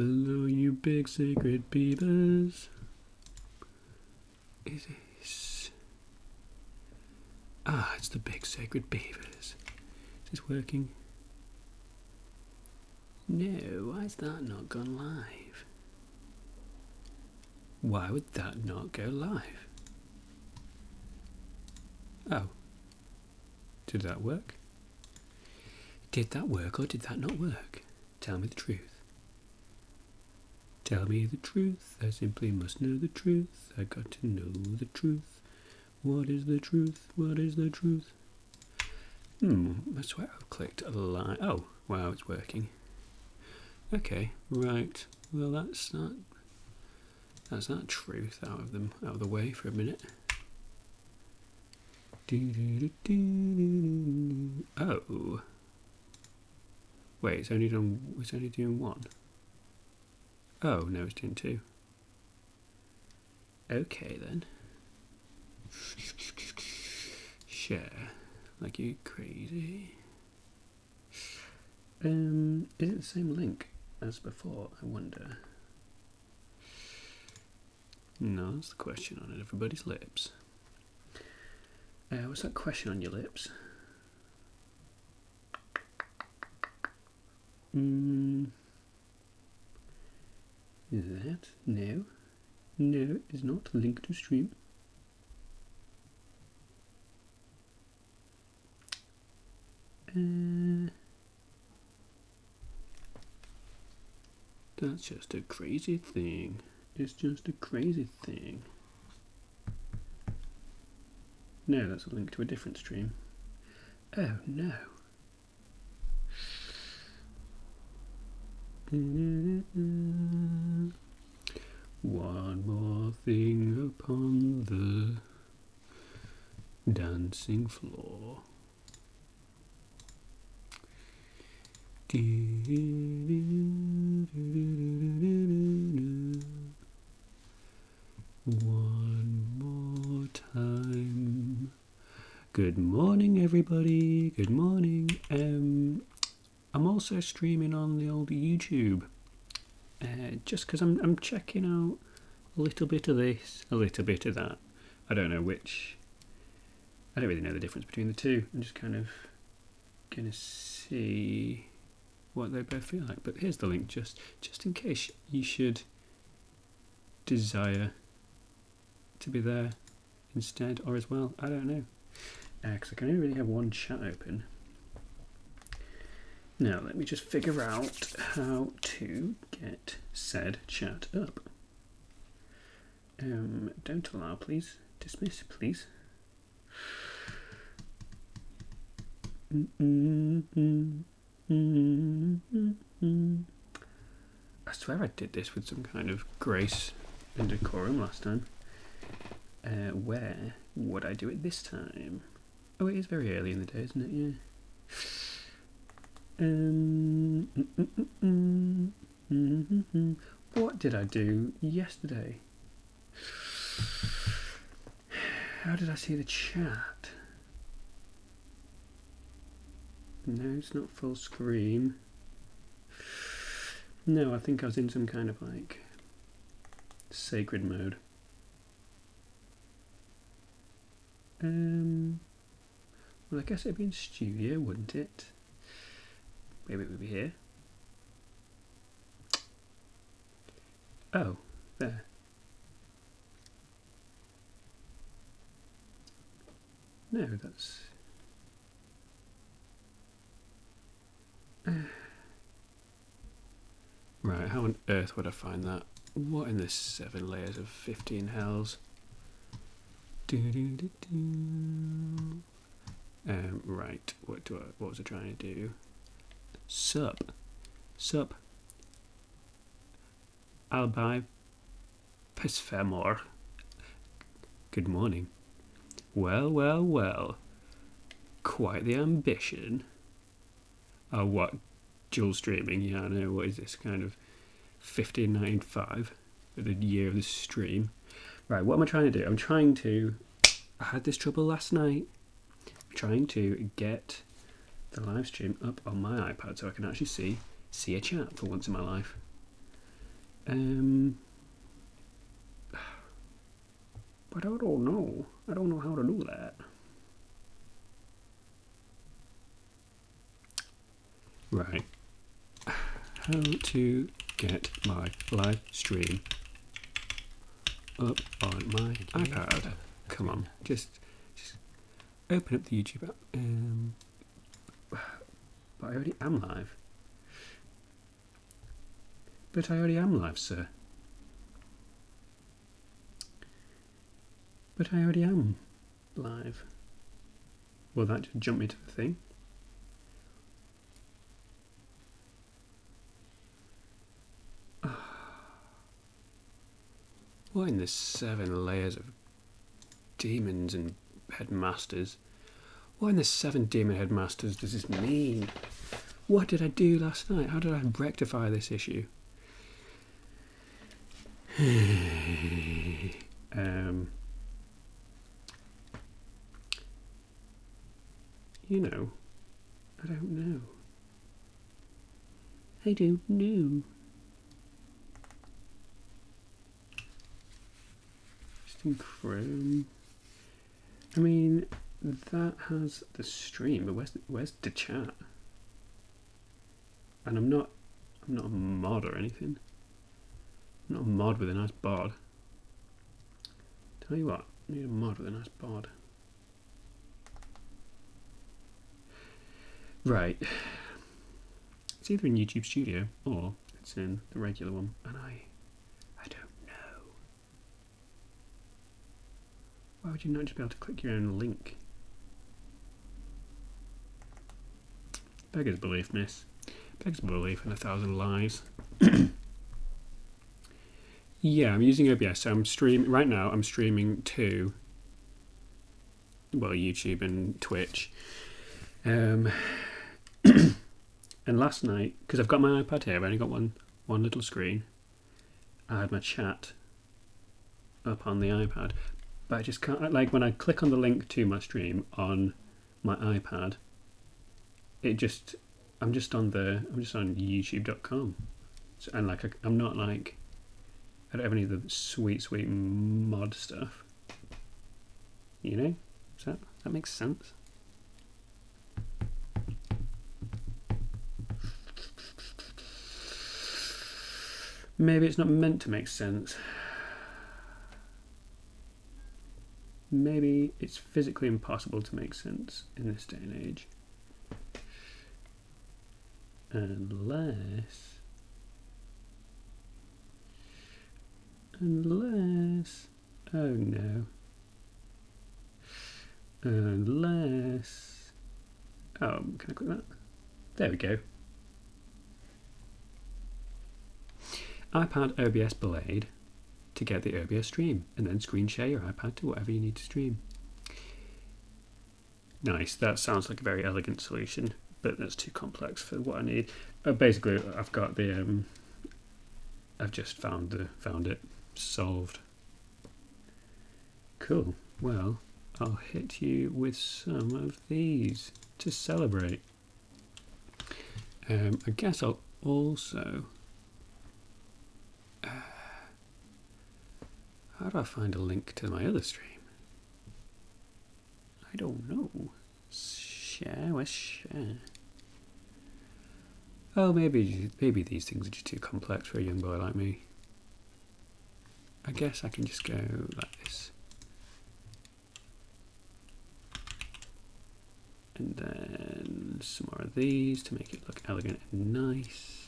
below, you big sacred beavers. Is this? Ah, it's the big sacred beavers. Is this working? No, why has that not gone live? Why would that not go live? Oh. Did that work? Did that work or did that not work? Tell me the truth. Tell me the truth. I simply must know the truth. I got to know the truth. What is the truth? What is the truth? I swear I've clicked a line. Oh, wow, it's working. Okay, right. Well, that's that truth out of the way for a minute. Oh. Wait, it's only doing one. Oh, no, it's doing two. Okay then. Share like you crazy. Is it the same link as before, I wonder? No, that's the question on everybody's lips. What's that question on your lips? Is that? No. No, it is not. Link to stream. That's just a crazy thing. It's just a crazy thing. No, that's a link to a different stream. Oh no. One more thing upon the dancing floor. One more time. Good morning, everybody. Good morning. I'm also streaming on the old YouTube. Just because I'm checking out a little bit of this, a little bit of that. I don't know which. I don't really know the difference between the two. I'm just kind of gonna see what they both feel like. But here's the link, just in case you should desire to be there instead or as well. I don't know, because I can only really have one chat open. Now let me just figure out how to get said chat up. Don't allow, please. Dismiss, please. I swear I did this with some kind of grace and decorum last time. Where would I do it this time? Oh, it is very early in the day, isn't it? Yeah. What did I do yesterday? How did I see the chat? No, it's not full screen. No, I think I was in some kind of like sacred mode. Well, I guess it'd be in studio, wouldn't it? Maybe it would be here. Oh, there. No, that's... Right, how on earth would I find that? What in the 7 layers of 15 hells? Right, what was I trying to do? Sup. I'll buy Pisfemor. Good morning. Well. Quite the ambition. Oh, what? Dual streaming? Yeah, I know. What is this? Kind of 1595 for the year of the stream. Right, what am I trying to do? I had this trouble last night. I'm trying to get the live stream up on my iPad so I can actually see a chat for once in my life. But I don't know. I don't know how to do that. Right. How to get my live stream up on my iPad. Come on, just open up the YouTube app. But I already am live. But I already am live, sir. But I already am live. Will that just jump me to the thing? What in the 7 layers of demons and headmasters? What in the 7 demon headmasters does this mean? What did I do last night? How did I rectify this issue? You know, I don't know. I don't know. Just in Chrome. I mean, that has the stream, but where's the chat? And I'm not a mod or anything. I'm not a mod with a nice bod. Tell you what, I need a mod with a nice bod. Right. It's either in YouTube Studio or it's in the regular one, and I don't know. Why would you not just be able to click your own link? Beggars belief, miss. Beggars belief in 1,000 lies. Yeah, I'm using OBS. So I'm streaming right now. I'm streaming to YouTube and Twitch. And last night, because I've got my iPad here, I've only got one little screen. I had my chat up on the iPad, but I just can't. Like when I click on the link to my stream on my iPad, I'm just on YouTube.com, so, and like I'm not like. I don't have any of the sweet mod stuff. You know? Does that make sense? Maybe it's not meant to make sense. Maybe it's physically impossible to make sense in this day and age. Unless, oh no. Unless, can I click that? There we go. iPad OBS Blade to get the OBS stream, and then screen share your iPad to whatever you need to stream. Nice, that sounds like a very elegant solution, but that's too complex for what I need. Basically, I've got the, I've just found it, solved. Cool, well, I'll hit you with some of these to celebrate. I guess I'll also... how do I find a link to my other stream? I don't know. Share, where's share? Oh, maybe these things are just too complex for a young boy like me. I guess I can just go like this. And then some more of these to make it look elegant and nice.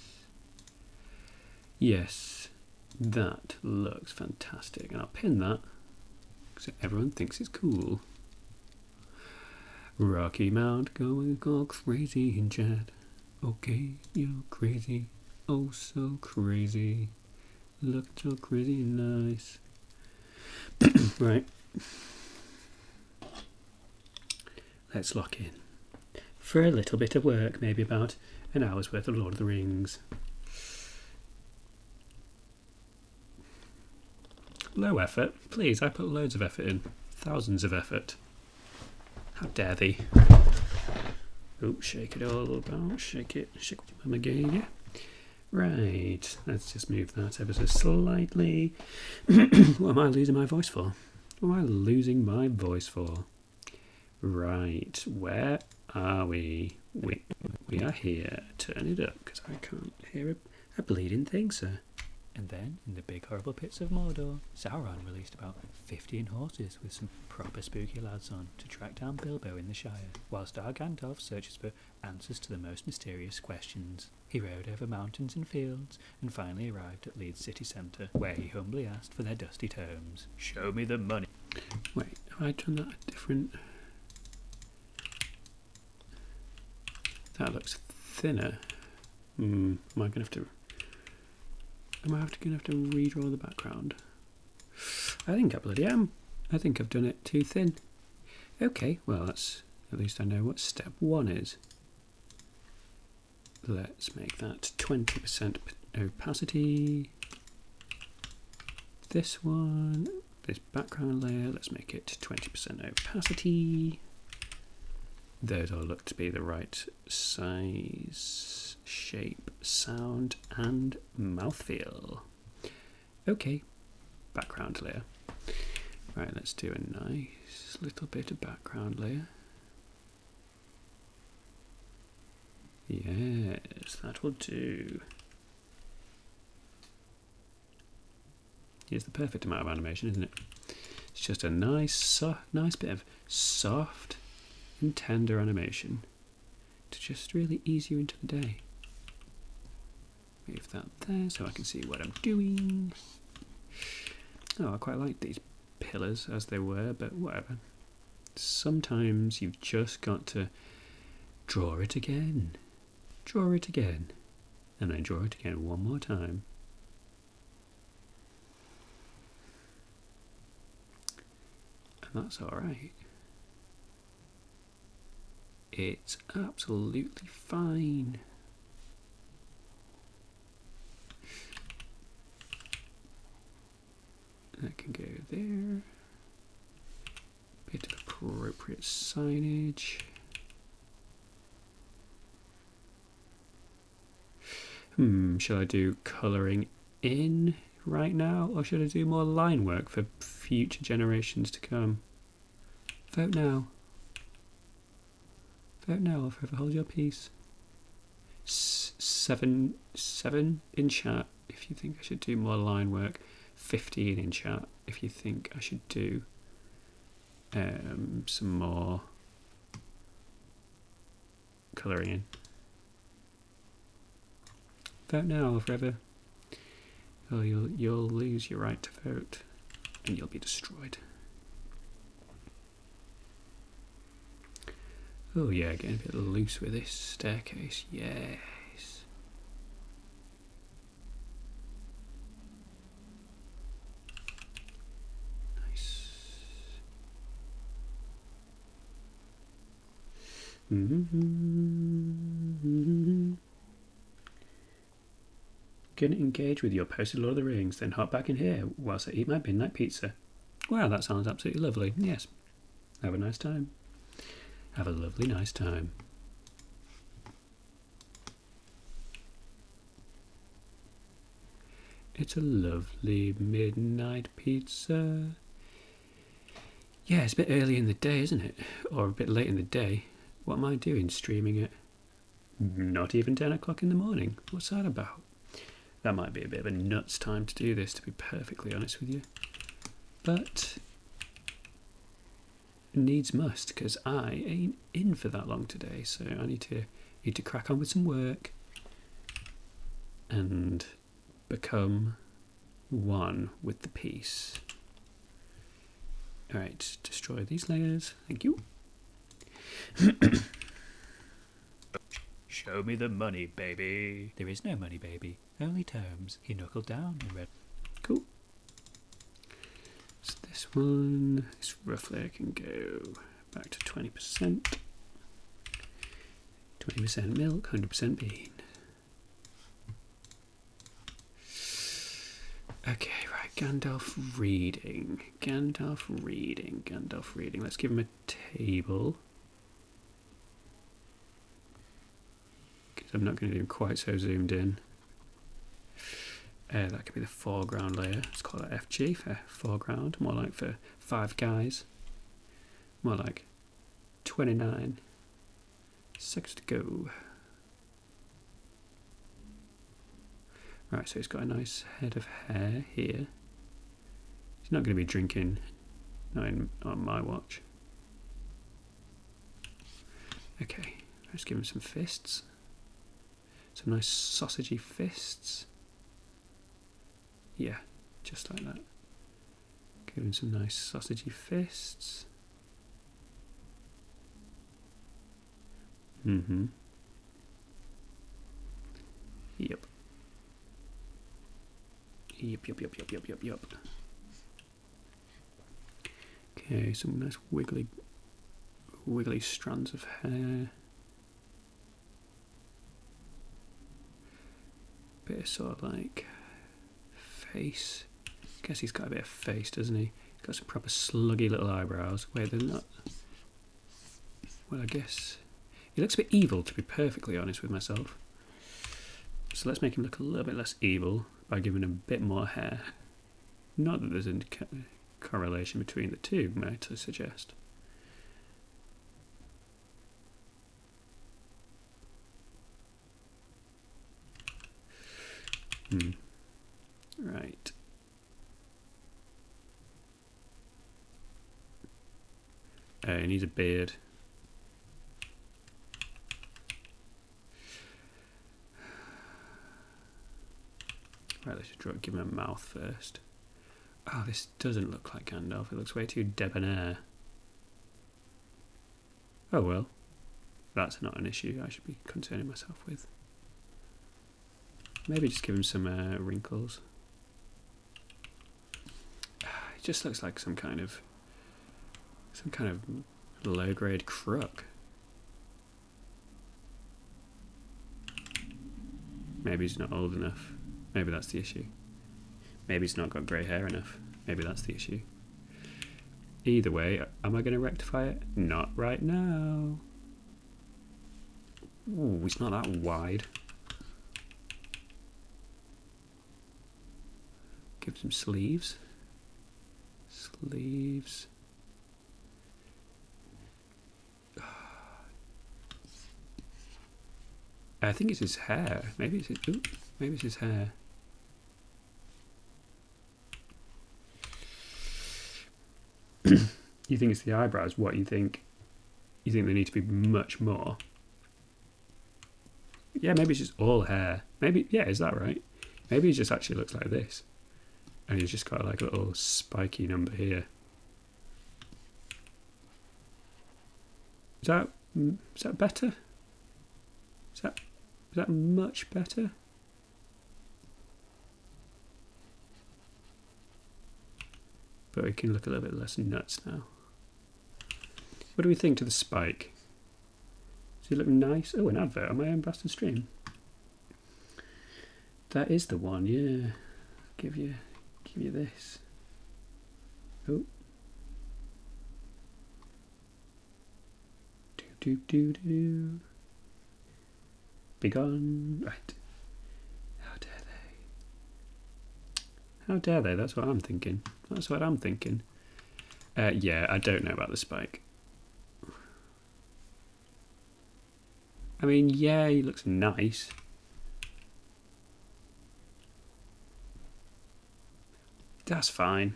Yes, that looks fantastic. And I'll pin that so everyone thinks it's cool. Rocky Mount going all crazy in chat. Okay, you're crazy. Oh, so crazy. Look so crazy nice. Right. Let's lock in for a little bit of work, maybe about an hour's worth of Lord of the Rings. Low effort? Please, I put loads of effort in. Thousands of effort. How dare thee? Oh, shake it all about. Shake it. Shake what your mama gave you. Right, let's just move that ever so slightly. What am I losing my voice for? What am I losing my voice for? Right, where are we? We are here. Turn it up, because I can't hear a bleeding thing, sir. And then, in the big horrible pits of Mordor, Sauron released about 15 horses with some proper spooky lads on to track down Bilbo in the Shire, whilst our Gandalf searches for answers to the most mysterious questions. He rode over mountains and fields, and finally arrived at Leeds city centre, where he humbly asked for their dusty tomes. Show me the money. Wait, have I done that different? That looks thinner. Am I going to have to... Am I going to have to redraw the background? I think I bloody am. I think I've done it too thin. Okay, well that's... At least I know what step 1 is. Let's make that 20% opacity. This one, this background layer, let's make it 20% opacity. Those all look to be the right size, shape, sound, and mouthfeel. Okay, background layer. Right, let's do a nice little bit of background layer. Yes, that will do. Here's the perfect amount of animation, isn't it? It's just a nice bit of soft and tender animation to just really ease you into the day. Move that there so I can see what I'm doing. Oh, I quite like these pillars as they were, but whatever. Sometimes you've just got to draw it again. Draw it again. And then draw it again one more time. And that's alright. It's absolutely fine. That can go there. Bit of appropriate signage. Shall I do colouring in right now, or should I do more line work for future generations to come? Vote now. Vote now or forever hold your peace. 7 in chat if you think I should do more line work. 15 in chat if you think I should do some more colouring in. Vote now or forever. Oh, you'll lose your right to vote and you'll be destroyed. Oh yeah, getting a bit loose with this staircase. Yes. Nice. Gonna engage with your posted Lord of the Rings, then hop back in here whilst I eat my midnight pizza. Wow, that sounds absolutely lovely. Yes. Have a nice time. Have a lovely, nice time. It's a lovely midnight pizza. Yeah, it's a bit early in the day, isn't it? Or a bit late in the day. What am I doing streaming it? Not even 10 o'clock in the morning. What's that about? That might be a bit of a nuts time to do this, to be perfectly honest with you. But needs must, because I ain't in for that long today, so I need to crack on with some work and become one with the piece. Alright, destroy these layers. Thank you. Show me the money, baby. There is no money, baby. Only tomes. He knuckled down and read. Cool. So this one, this roughly I can go back to 20%. 20% milk, 100% bean. Okay, right, Gandalf reading. Gandalf reading. Let's give him a table. Because I'm not going to do him quite so zoomed in. That could be the foreground layer. Let's call it FG for foreground. More like for 5 guys. More like 29 seconds to go. Right, so he's got a nice head of hair here. He's not going to be drinking, not on my watch. Okay, let's give him some fists. Some nice sausagey fists. Yeah, just like that. Give him some nice sausagey fists. Mm-hmm. Yep. Yep. Okay, some nice wiggly strands of hair. Bit of sort of like face. Guess he's got a bit of face, doesn't he? Got some proper sluggy little eyebrows. Wait, they're not. Well, I guess he looks a bit evil, to be perfectly honest with myself. So let's make him look a little bit less evil by giving him a bit more hair. Not that there's a correlation between the two, might I suggest. Right. He needs a beard. Right, let's just give him a mouth first. Oh, this doesn't look like Gandalf. It looks way too debonair. Oh well. That's not an issue I should be concerning myself with. Maybe just give him some wrinkles. It just looks like some kind of low-grade crook. Maybe he's not old enough. Maybe that's the issue. Maybe he's not got grey hair enough. Maybe that's the issue. Either way, am I going to rectify it? Not right now. Ooh, he's not that wide. Give some sleeves. Sleeves. I think it's his hair. Maybe it's his, maybe it's his hair. You think it's the eyebrows? What you think? You think they need to be much more? Yeah, maybe it's just all hair. Maybe, yeah, is that right? Maybe he just actually looks like this. And he's just got like a little spiky number here. Is that better? Is that much better? But we can look a little bit less nuts now. What do we think to the spike? Does he look nice? Oh, an advert on my own bastard stream. That is the one, yeah. Give you this. Oh. Do. Be gone. Right. How dare they? How dare they? That's what I'm thinking. That's what I'm thinking. Yeah, I don't know about the spike. I mean, yeah, he looks nice. That's fine.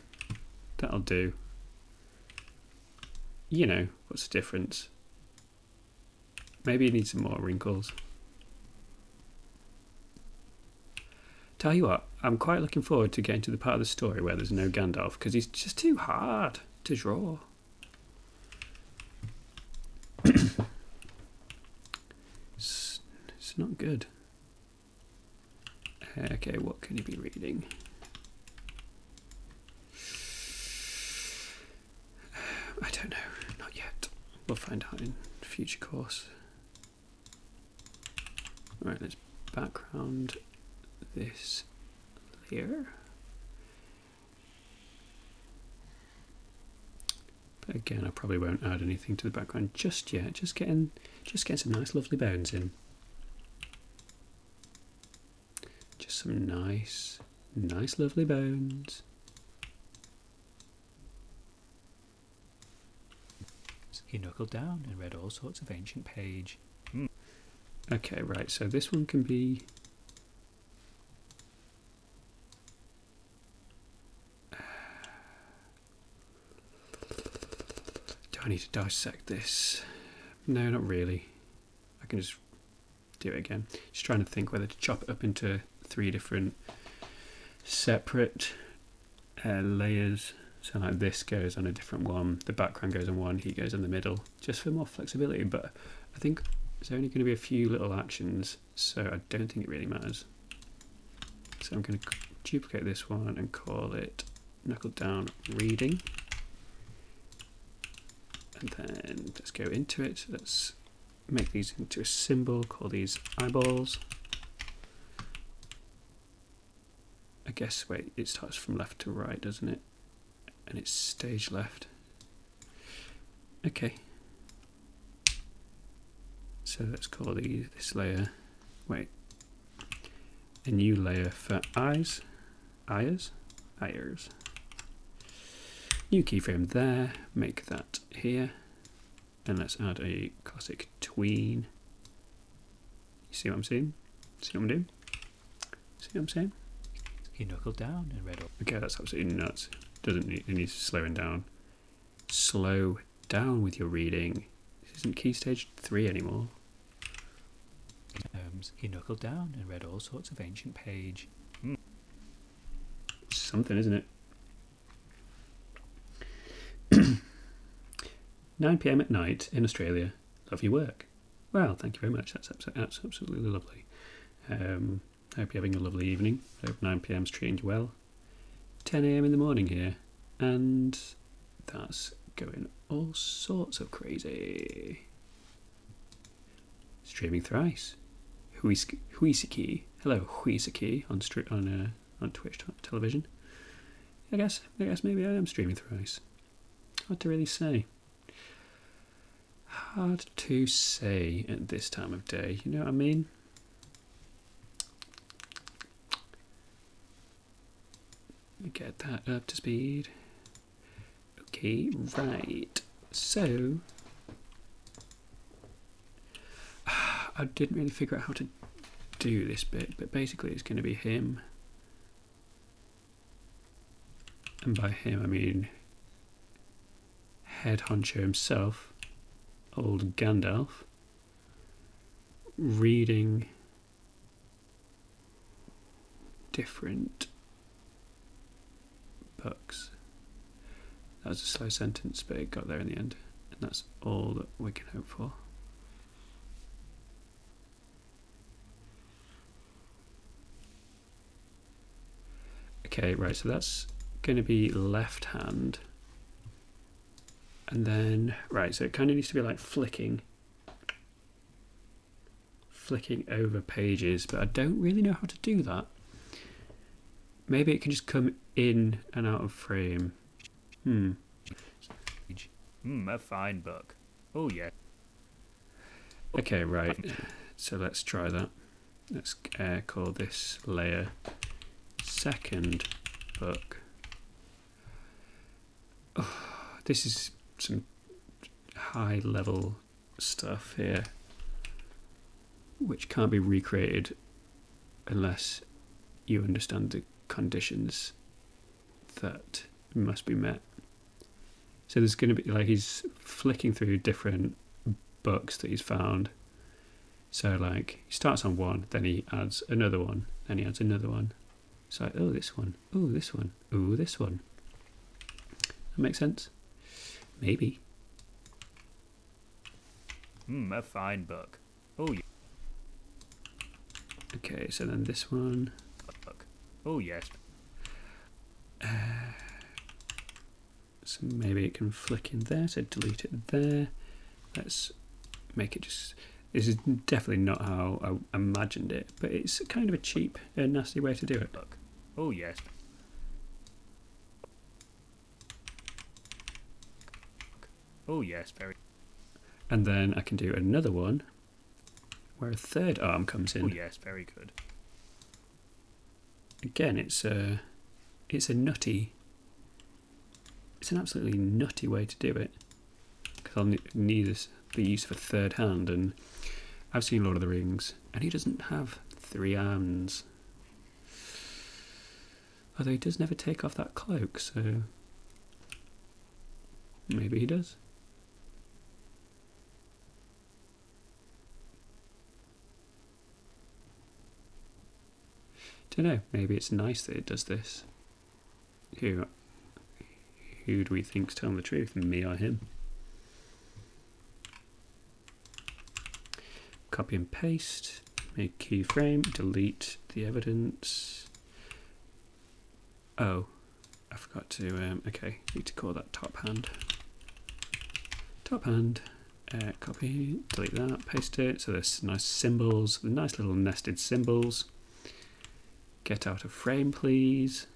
That'll do. You know, what's the difference? Maybe he needs some more wrinkles. Tell you what, I'm quite looking forward to getting to the part of the story where there's no Gandalf, because he's just too hard to draw. It's not good. Okay, what can he be reading? I don't know, not yet. We'll find out in future course. Alright, let's background this layer. But again, I probably won't add anything to the background just yet. Just getting some nice lovely bones in. Just some nice Nice, lovely bones. He knuckled down and read all sorts of ancient page. Okay, right, so this one can be... Do I need to dissect this? No, not really. I can just do it again. Just trying to think whether to chop it up into 3 different separate layers. So like this goes on a different one, the background goes on one, he goes in the middle, just for more flexibility. But I think there's only going to be a few little actions, so I don't think it really matters. So I'm going to duplicate this one and call it knuckle down reading. And then let's go into it. Let's make these into a symbol, call these eyeballs. I guess, wait, it starts from left to right, doesn't it? And it's stage left. Okay. So let's call this layer, wait, a new layer for eyes, eyes. New keyframe there, make that here, and let's add a classic tween. You see what I'm saying? See what I'm doing? See what I'm saying? He knuckled down and read all. Okay, that's absolutely nuts. Doesn't need, it needs slowing down. Slow down with your reading. This isn't key stage 3 anymore. He knuckled down and read all sorts of ancient page. It's something, isn't it? 9 p.m. at night in Australia. Love your work. Well, thank you very much. That's absolutely lovely. Hope you're having a lovely evening. Hope 9 p.m.'s treating you well. 10 a.m. in the morning here, and that's going all sorts of crazy. Streaming thrice. Huisiki. Hello, Huisiki on Twitch television. I guess maybe I am streaming thrice. Hard to really say. Hard to say at this time of day. You know what I mean? Get that up to speed. Okay, right. So I didn't really figure out how to do this bit, but basically it's going to be him. And by him I mean head honcho himself, old Gandalf, reading different books. That was a slow sentence, but it got there in the end, and that's all that we can hope for. Okay, right, so that's going to be left hand, and then right, so it kind of needs to be like flicking over pages, but I don't really know how to do that. Maybe it can just come in and out of frame. A fine book. Oh yeah. Okay, right. So let's try that. Let's call this layer second book. Oh, this is some high level stuff here, which can't be recreated unless you understand the conditions that must be met. So there's going to be, like, he's flicking through different books that he's found. So like he starts on one, then he adds another one, then he adds another one. It's like, oh, this one, oh, this one, oh, this one. That makes sense? Maybe. A fine book. Oh yeah. Okay, so then this one. Book. Oh yes. So maybe it can flick in there, so delete it there. Let's make it just... This is definitely not how I imagined it, but it's kind of a cheap and nasty way to do it. Look. Oh yes. Oh yes, very. And then I can do another one where a third arm comes in. Oh yes, very good. again, it's a nutty. It's an absolutely nutty way to do it, because I'll need the use of a third hand, and I've seen Lord of the Rings, and he doesn't have 3 hands. Although he does never take off that cloak, so maybe he does. Don't know, maybe it's nice that it does this. Who do we think's telling the truth, me or him? Copy and paste, make keyframe, delete the evidence. Oh, I forgot to, okay, need to call that top hand. Top hand, copy, delete that, paste it. So there's nice symbols, nice little nested symbols. Get out of frame, please.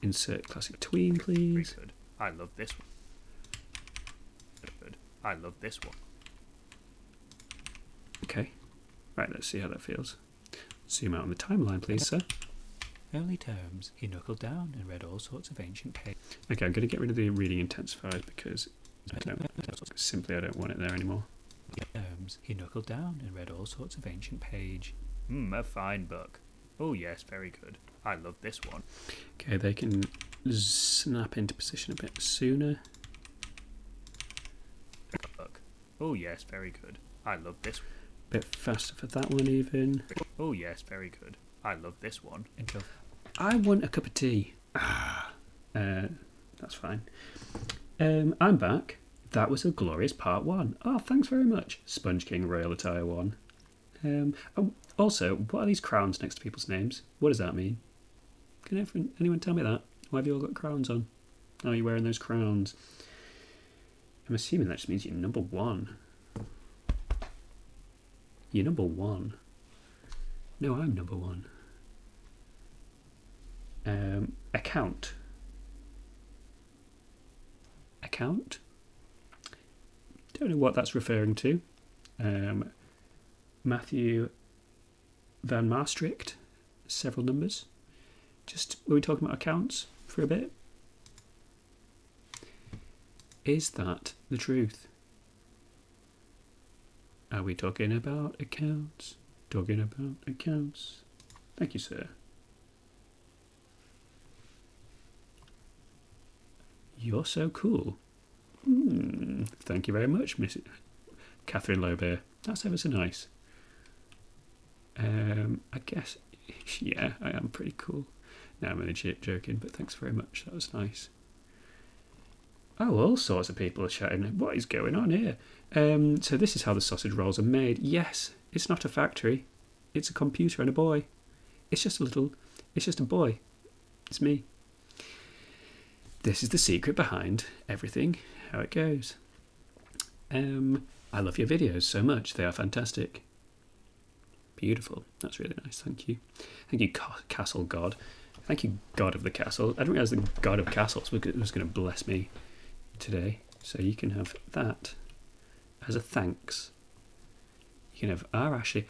Insert classic tween, please. Very good. I love this one. Good. I love this one. Okay, right, let's see how that feels. Zoom out on the timeline, please, sir. Early terms, he knuckled down and read all sorts of ancient pages. Okay, I'm going to get rid of the reading intensified because I don't want it there anymore. Terms, he knuckled down and read all sorts of ancient page. A fine book. Oh yes, very good. I love this one. Okay, they can snap into position a bit sooner. Book. Oh yes, very good. I love this one. Bit faster for that one even. Oh yes, very good. I love this one. Until I want a cup of tea. That's fine. I'm back. That was a glorious part 1. Oh, thanks very much. Sponge King Royal Attire 1. Also, what are these crowns next to people's names? What does that mean? Can anyone tell me that? Why have you all got crowns on? Oh, you're wearing those crowns. I'm assuming that just means you're number 1. You're number 1. No, I'm number 1. Account. Account? Don't know what that's referring to. Matthew Van Maastricht, several numbers. Were we talking about accounts for a bit? Is that the truth? Are we talking about accounts? Talking about accounts. Thank you, sir. You're so cool. Thank you very much, Miss Catherine Lobear. That's ever so nice. I guess, yeah, I am pretty cool. No, I'm only joking, but thanks very much. That was nice. Oh, all sorts of people are shouting. What is going on here? So this is how the sausage rolls are made. Yes, it's not a factory. It's a computer and a boy. It's just a boy. It's me. This is the secret behind everything, how it goes. I love your videos so much. They are fantastic. Beautiful. That's really nice. Thank you. Thank you, Castle God. Thank you, God of the Castle. I didn't realise the God of Castles was going to bless me today. So you can have that as a thanks. You can have Ashley.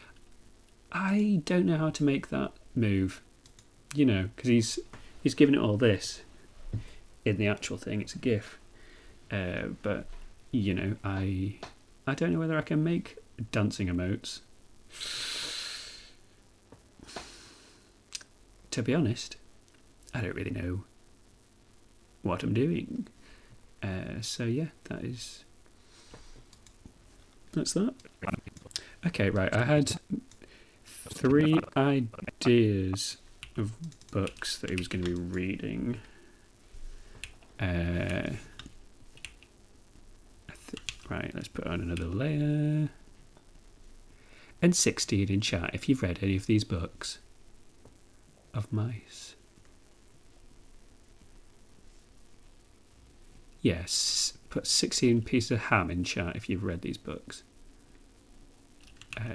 I don't know how to make that move. You know, because he's given it all this. In the actual thing, it's a GIF. But, you know, I don't know whether I can make dancing emotes. To be honest, I don't really know what I'm doing. So yeah, that's that. Okay, right, I had 3 ideas of books that he was going to be reading. Right, let's put on another layer. And 16 in chat if you've read any of these books of mice. Yes, put 16 pieces of ham in chat if you've read these books.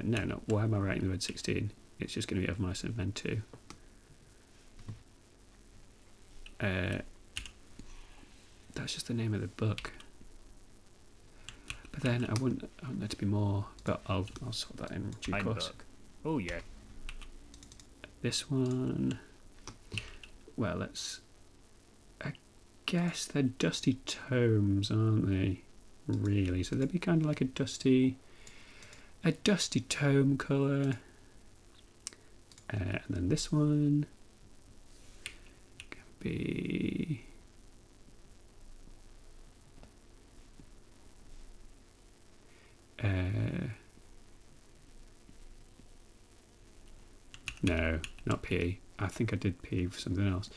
No, why am I writing the word 16? It's just going to be Of Mice and Men 2. That's just the name of the book. But then I want there to be more, but I'll sort that in due course. Book. Oh yeah. This one, well, I guess they're dusty tomes, aren't they? Really, so they'd be kind of like a dusty tome colour. And then this one can be no, not PE. I think I did PE for something else.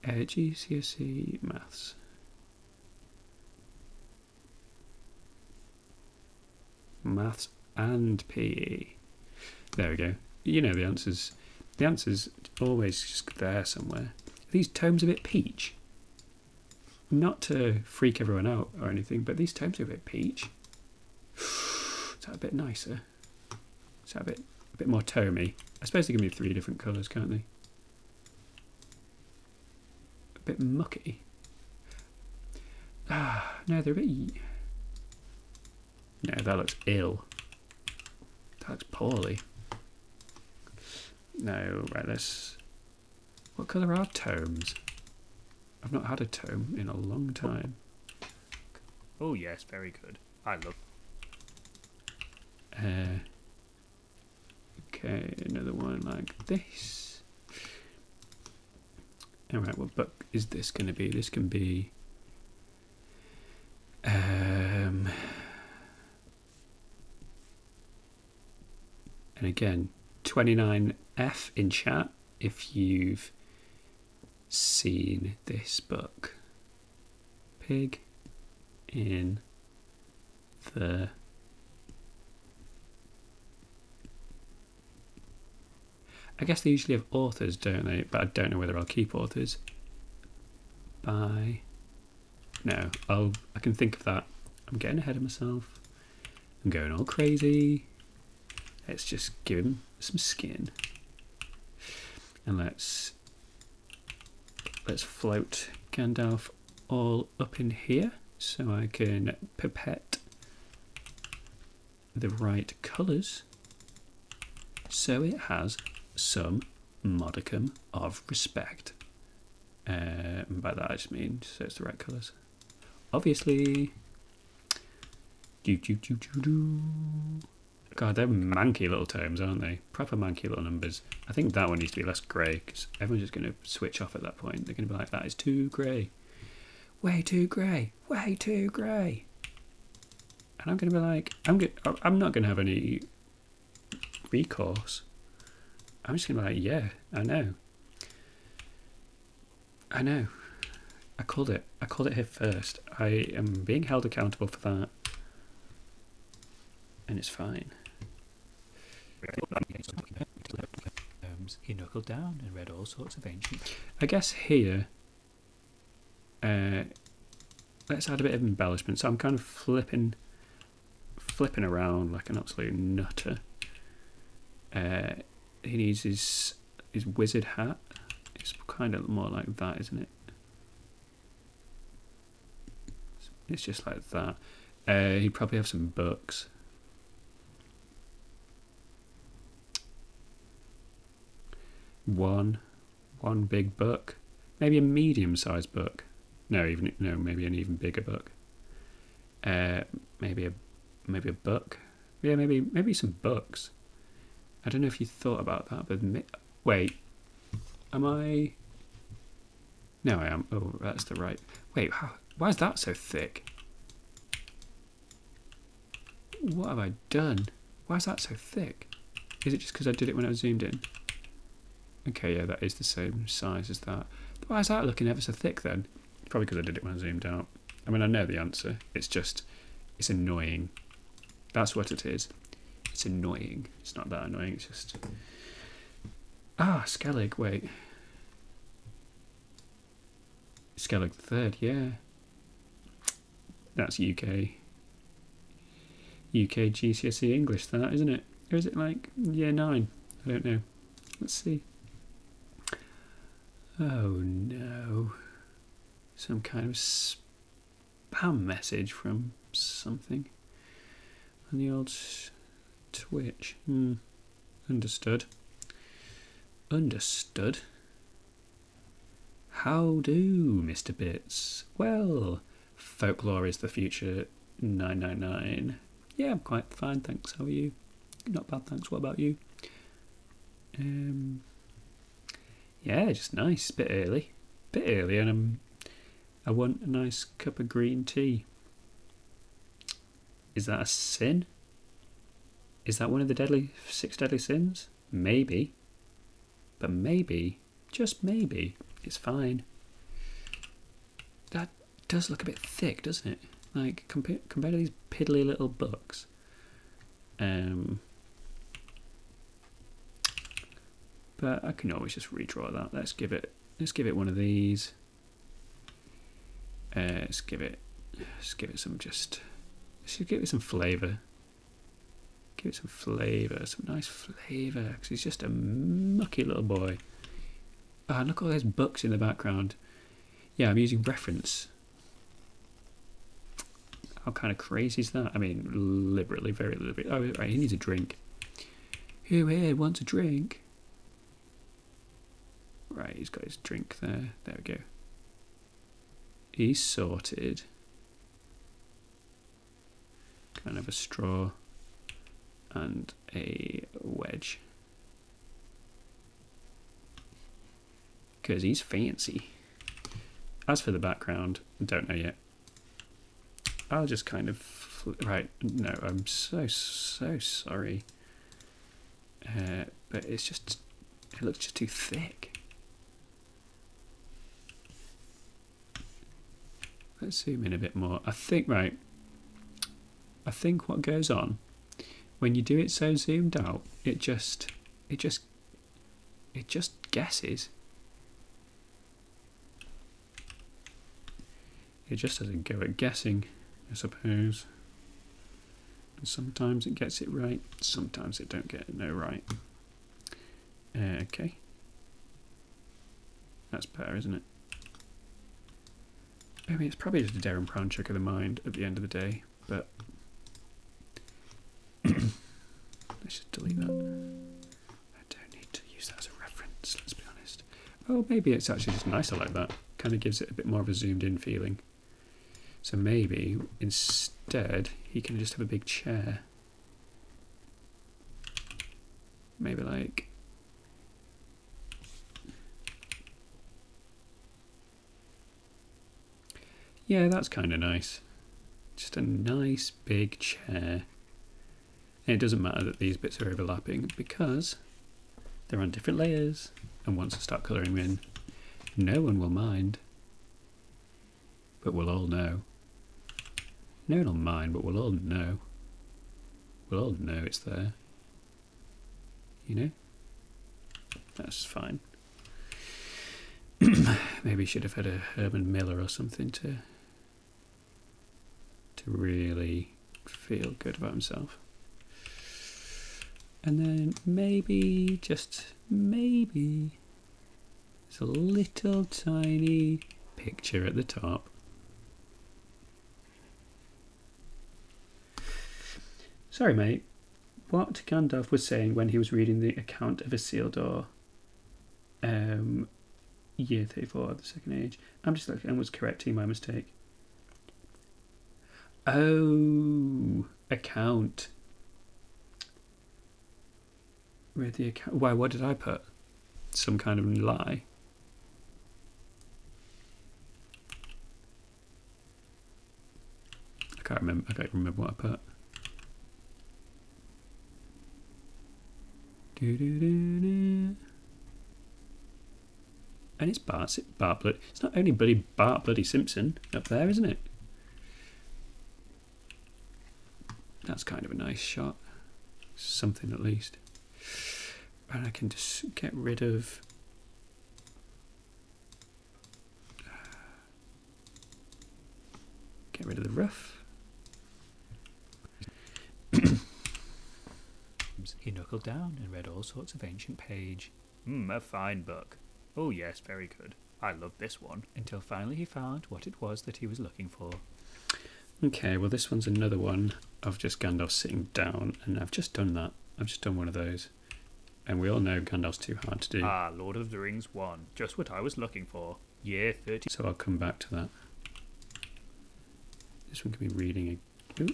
GCSE maths. Maths and PE. There we go. You know the answers. The answer's always just there somewhere. Are these tomes a bit peach? Not to freak everyone out or anything, but these tomes are a bit peach. Is that a bit nicer? Is that a bit more tomey? I suppose they can be 3 different colours, can't they? A bit mucky. No, they're a bit... No, that looks ill. That looks poorly. No, right, let's... What colour are tomes? I've not had a tome in a long time. Oh yes, very good. I love... Okay, another one like this. Alright, what book is this going to be? This can be... And again, 29F in chat if you've seen this book. Pig in the... I guess they usually have authors, don't they? But I don't know whether I'll keep authors. By... No, I can think of that. I'm getting ahead of myself. I'm going all crazy. Let's just give him some skin. And let's float Gandalf all up in here so I can pipette the right colours so it has some modicum of respect. And by that I just mean so it's the right colours. Obviously. God, they're manky little tomes, aren't they? Proper manky little numbers. I think that one needs to be less grey because everyone's just going to switch off at that point. They're going to be like, that is too grey. Way too grey. Way too grey. And I'm going to be like, I'm not going to have any recourse. I'm just going to be like, yeah, I know. I know. I called it. I called it here first. I am being held accountable for that. And it's fine. He knuckled down and read all sorts of ancient... I guess here, let's add a bit of embellishment. So I'm kind of flipping around like an absolute nutter. He needs his wizard hat. It's kind of more like that, isn't it? It's just like that. He'd probably have some books. One big book, maybe a medium-sized book. Maybe an even bigger book. Maybe a book. Yeah, maybe some books. I don't know if you thought about that, but wait, am I? No, I am. Oh, that's the right. Wait, why is that so thick? What have I done? Why is that so thick? Is it just because I did it when I was zoomed in? Okay, yeah, that is the same size as that. Why is that looking ever so thick then? Probably because I did it when I zoomed out. I mean, I know the answer. It's annoying. That's what it is. It's annoying. It's not that annoying, it's just... Skellig, wait. Skellig the Third, yeah. That's UK GCSE English, that, isn't it? Or is it like year 9? I don't know. Let's see. Oh no. Some kind of spam message from something on the old Twitch. Understood. Understood. How do, Mr. Bits? Well, folklore is the future. 999. Yeah, I'm quite fine, thanks. How are you? Not bad, thanks. What about you? Yeah, just nice. Bit early, and I want a nice cup of green tea. Is that a sin? Is that one of the 6 deadly sins? Maybe. But maybe, just maybe, it's fine. That does look a bit thick, doesn't it? Like, compared to these piddly little books. But I can always just redraw that. Let's give it one of these. Let's give it some flavour. Give it some flavour, some nice flavour, because he's just a mucky little boy. Ah, look at all those books in the background. Yeah, I'm using reference. How kind of crazy is that? I mean, liberally, very liberally. Oh, right, he needs a drink. Who here wants a drink? Right, he's got his drink there. There we go. He's sorted. Kind of a straw and a wedge. Because he's fancy. As for the background, I don't know yet. I'll just kind of... Right, no, I'm so sorry. But it's just... It looks just too thick. Let's zoom in a bit more. I think what goes on when you do it so zoomed out, it just guesses. It just doesn't go at guessing, I suppose. And sometimes it gets it right, sometimes it don't get it right. Okay. That's better, isn't it? I mean, it's probably just a Darren Brown trick of the mind at the end of the day, but let's just delete that. I don't need to use that as a reference, let's be honest. Oh, maybe it's actually just nicer like that. Kind of gives it a bit more of a zoomed in feeling. So maybe instead he can just have a big chair. Maybe like... Yeah, that's kind of nice. Just a nice big chair. And it doesn't matter that these bits are overlapping because they're on different layers. And once I start colouring in, no one will mind. But we'll all know. No one will mind, but we'll all know. We'll all know it's there. You know? That's fine. Maybe he should have had a Herman Miller or something to really feel good about himself. And then maybe, just maybe, there's a little tiny picture at the top. Sorry, mate. What Gandalf was saying when he was reading the account of Isildur, year 34 of the Second Age. I'm just looking and was correcting my mistake. Oh, account. Read the account. Why? What did I put? Some kind of lie. I can't remember what I put. And it's Bart Bloody. It's not only Bart Bloody Simpson up there, isn't it? That's kind of a nice shot. Something at least. And I can just get rid of... Get rid of the rough. He knuckled down and read all sorts of ancient page. A fine book. Oh yes, very good. I love this one. Until finally he found what it was that he was looking for. Okay, well this one's another one of just Gandalf sitting down, and I've just done that. I've just done one of those. And we all know Gandalf's too hard to do. Ah, Lord of the Rings 1. Just what I was looking for. Year 30. So I'll come back to that. This one can be reading. Ooh.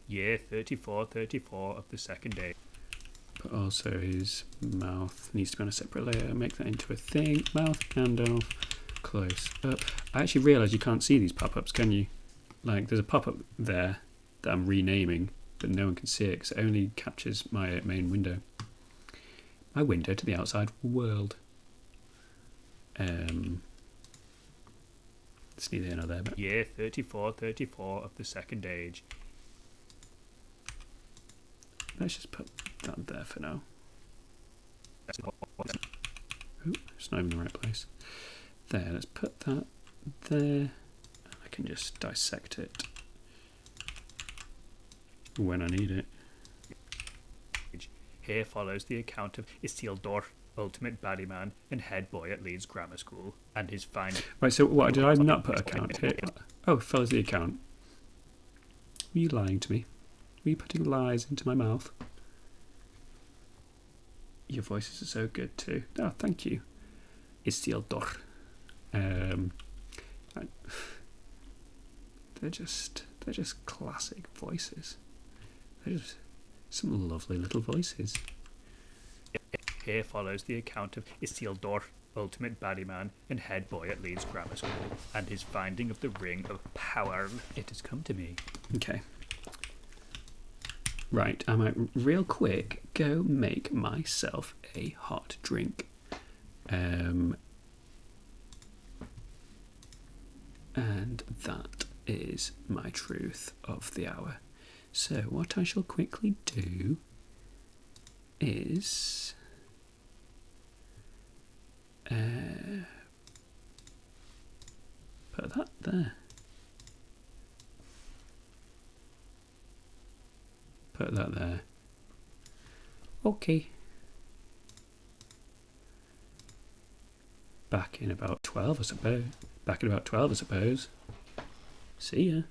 Year 3434 of the second age. But also his mouth needs to be on a separate layer. Make that into a thing. Mouth, Gandalf, close up. I actually realised you can't see these pop-ups, can you? Like, there's a pop-up there that I'm renaming, but no one can see it because it only captures my main window. My window to the outside world. It's neither here nor there, but Year 3434 of the second age. let's just put that there for now. Ooh, it's not even the right place. There, let's put that there. I can just dissect it when I need it. Here follows the account of Isildur, ultimate baddie man and head boy at Leeds Grammar School, and his find. Right, so what, did I not put account here? Oh, follows the account. Were you lying to me? Were you putting lies into my mouth? Your voices are so good too. Oh, thank you. Isildur. They're just classic voices. They're just some lovely little voices. Here follows the account of Isildur, ultimate baddie man and head boy at Leeds Grammar School, and his finding of the Ring of Power. It has come to me. Okay. Right, I might real quick go make myself a hot drink. And that is my truth of the hour. So what I shall quickly do is put that there. Put that there. Okay. Back in about 12, I suppose. Back in about 12, I suppose. See ya.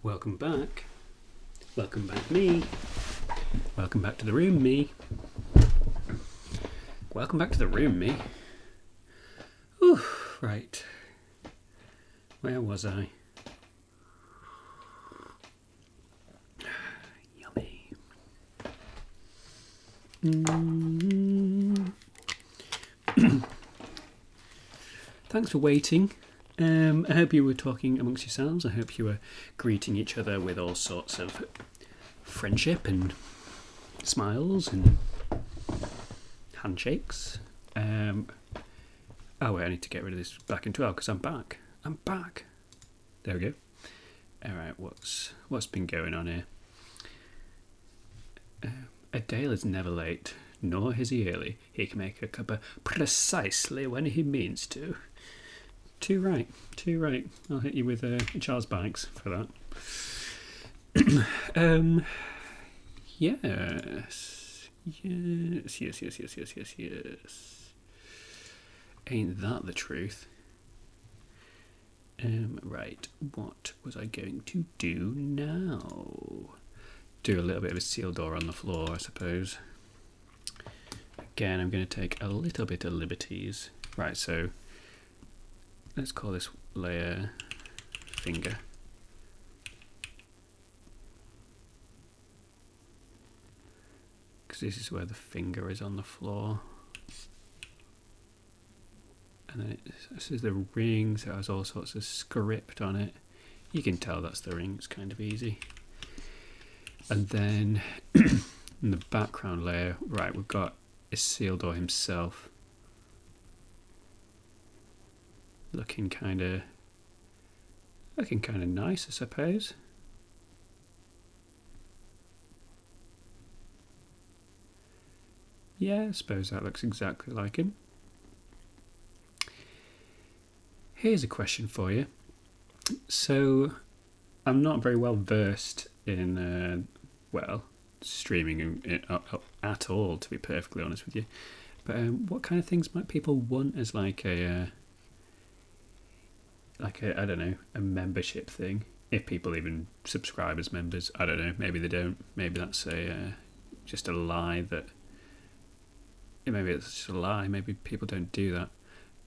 Welcome back. Welcome back, me. Welcome back to the room, me. Welcome back to the room, me. Ooh, right. Where was I? Yummy. Thanks for waiting. I hope you were talking amongst yourselves. I hope you were greeting each other with all sorts of friendship and smiles and handshakes. Oh wait, I need to get rid of this back in 12 because I'm back. I'm back. There we go. Alright, what's been going on here? A Dale is never late, nor is he early. He can make a cuppa precisely when he means to. Too right. I'll hit you with Charles Banks for that. Yes. Ain't that the truth? Right, what was I going to do now? Do a little bit of a seal door on the floor, I suppose. Again, I'm going to take a little bit of liberties. Right, so let's call this layer finger. Because this is where the finger is on the floor. And then this is the ring, so it has all sorts of script on it. You can tell that's the ring, it's kind of easy. And then in the background layer, right, we've got Isildur himself. Looking kind of nice, I suppose. Yeah, I suppose that looks exactly like him. Here's a question for you. So, I'm not very well versed in, streaming at all, to be perfectly honest with you. But what kind of things might people want as like a I don't know, a membership thing? If people even subscribe as members, I don't know. Maybe they don't. Maybe that's just a lie that. Maybe it's just a lie. Maybe people don't do that.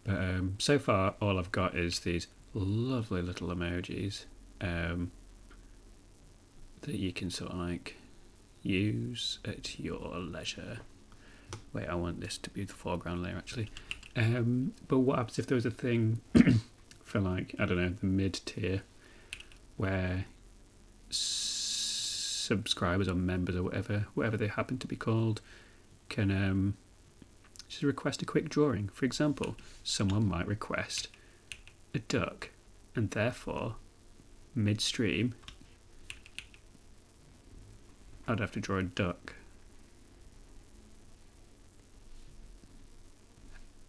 But so far, all I've got is these lovely little emojis that you can sort of like use at your leisure. Wait, I want this to be the foreground layer actually. But what happens if there was a thing for like, I don't know, the mid tier where subscribers or members or whatever they happen to be called can just request a quick drawing. For example, someone might request a duck, and therefore, midstream, I'd have to draw a duck.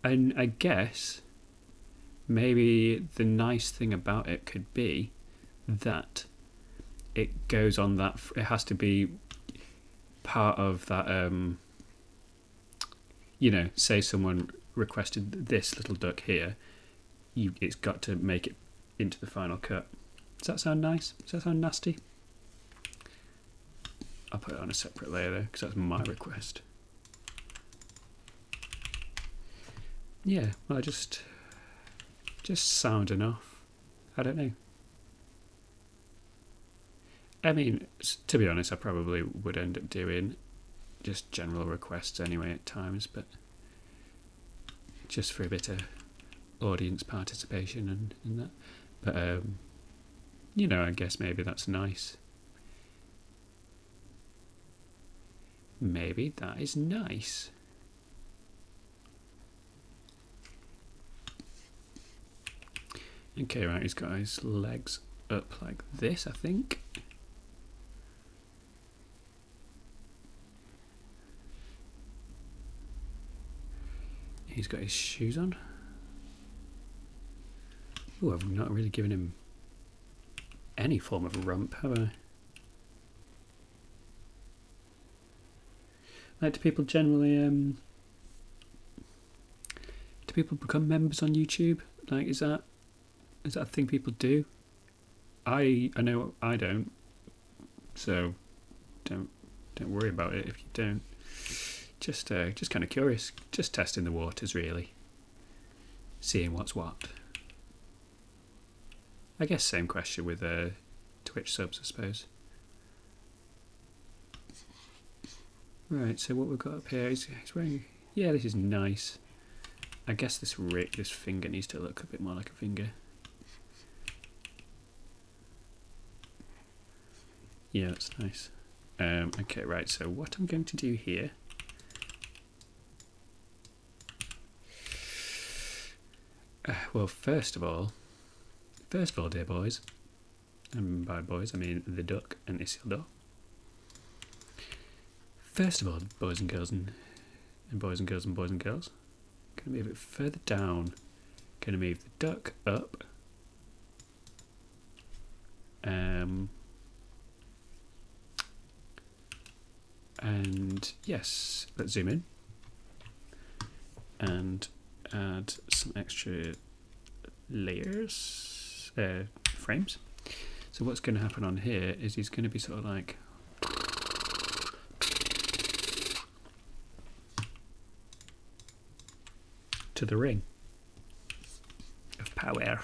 And I guess maybe the nice thing about it could be that it goes on that, it has to be part of that, say someone requested this little duck here, it's got to make it into the final cut. Does that sound nice? Does that sound nasty? I'll put it on a separate layer though, because that's my request. Yeah, well, just sound enough. I don't know. I mean, to be honest, I probably would end up doing just general requests anyway at times, but just for a bit of audience participation and that. But, I guess maybe that's nice. Maybe that is nice. Okay, right, he's got his legs up like this, I think. He's got his shoes on. Oh, I've not really given him any form of rump, have I? Like, do people generally, do people become members on YouTube? Like, is that a thing people do? I know I don't, so don't worry about it if you don't. Just kind of curious, just testing the waters really, seeing what's what. I guess same question with Twitch subs, I suppose. Right, so what we've got up here is he's wearing. Yeah, this is nice. I guess this finger needs to look a bit more like a finger. Yeah, that's nice. Okay, right, so what I'm going to do here. Well, first of all, dear boys, and by boys I mean the duck and Isildur. First of all, boys and girls and boys and girls and boys and girls, going to be a bit further down. Going to move the duck up. And yes, let's zoom in and add some extra layers, frames. So what's going to happen on here is he's going to be sort of like to the ring of power.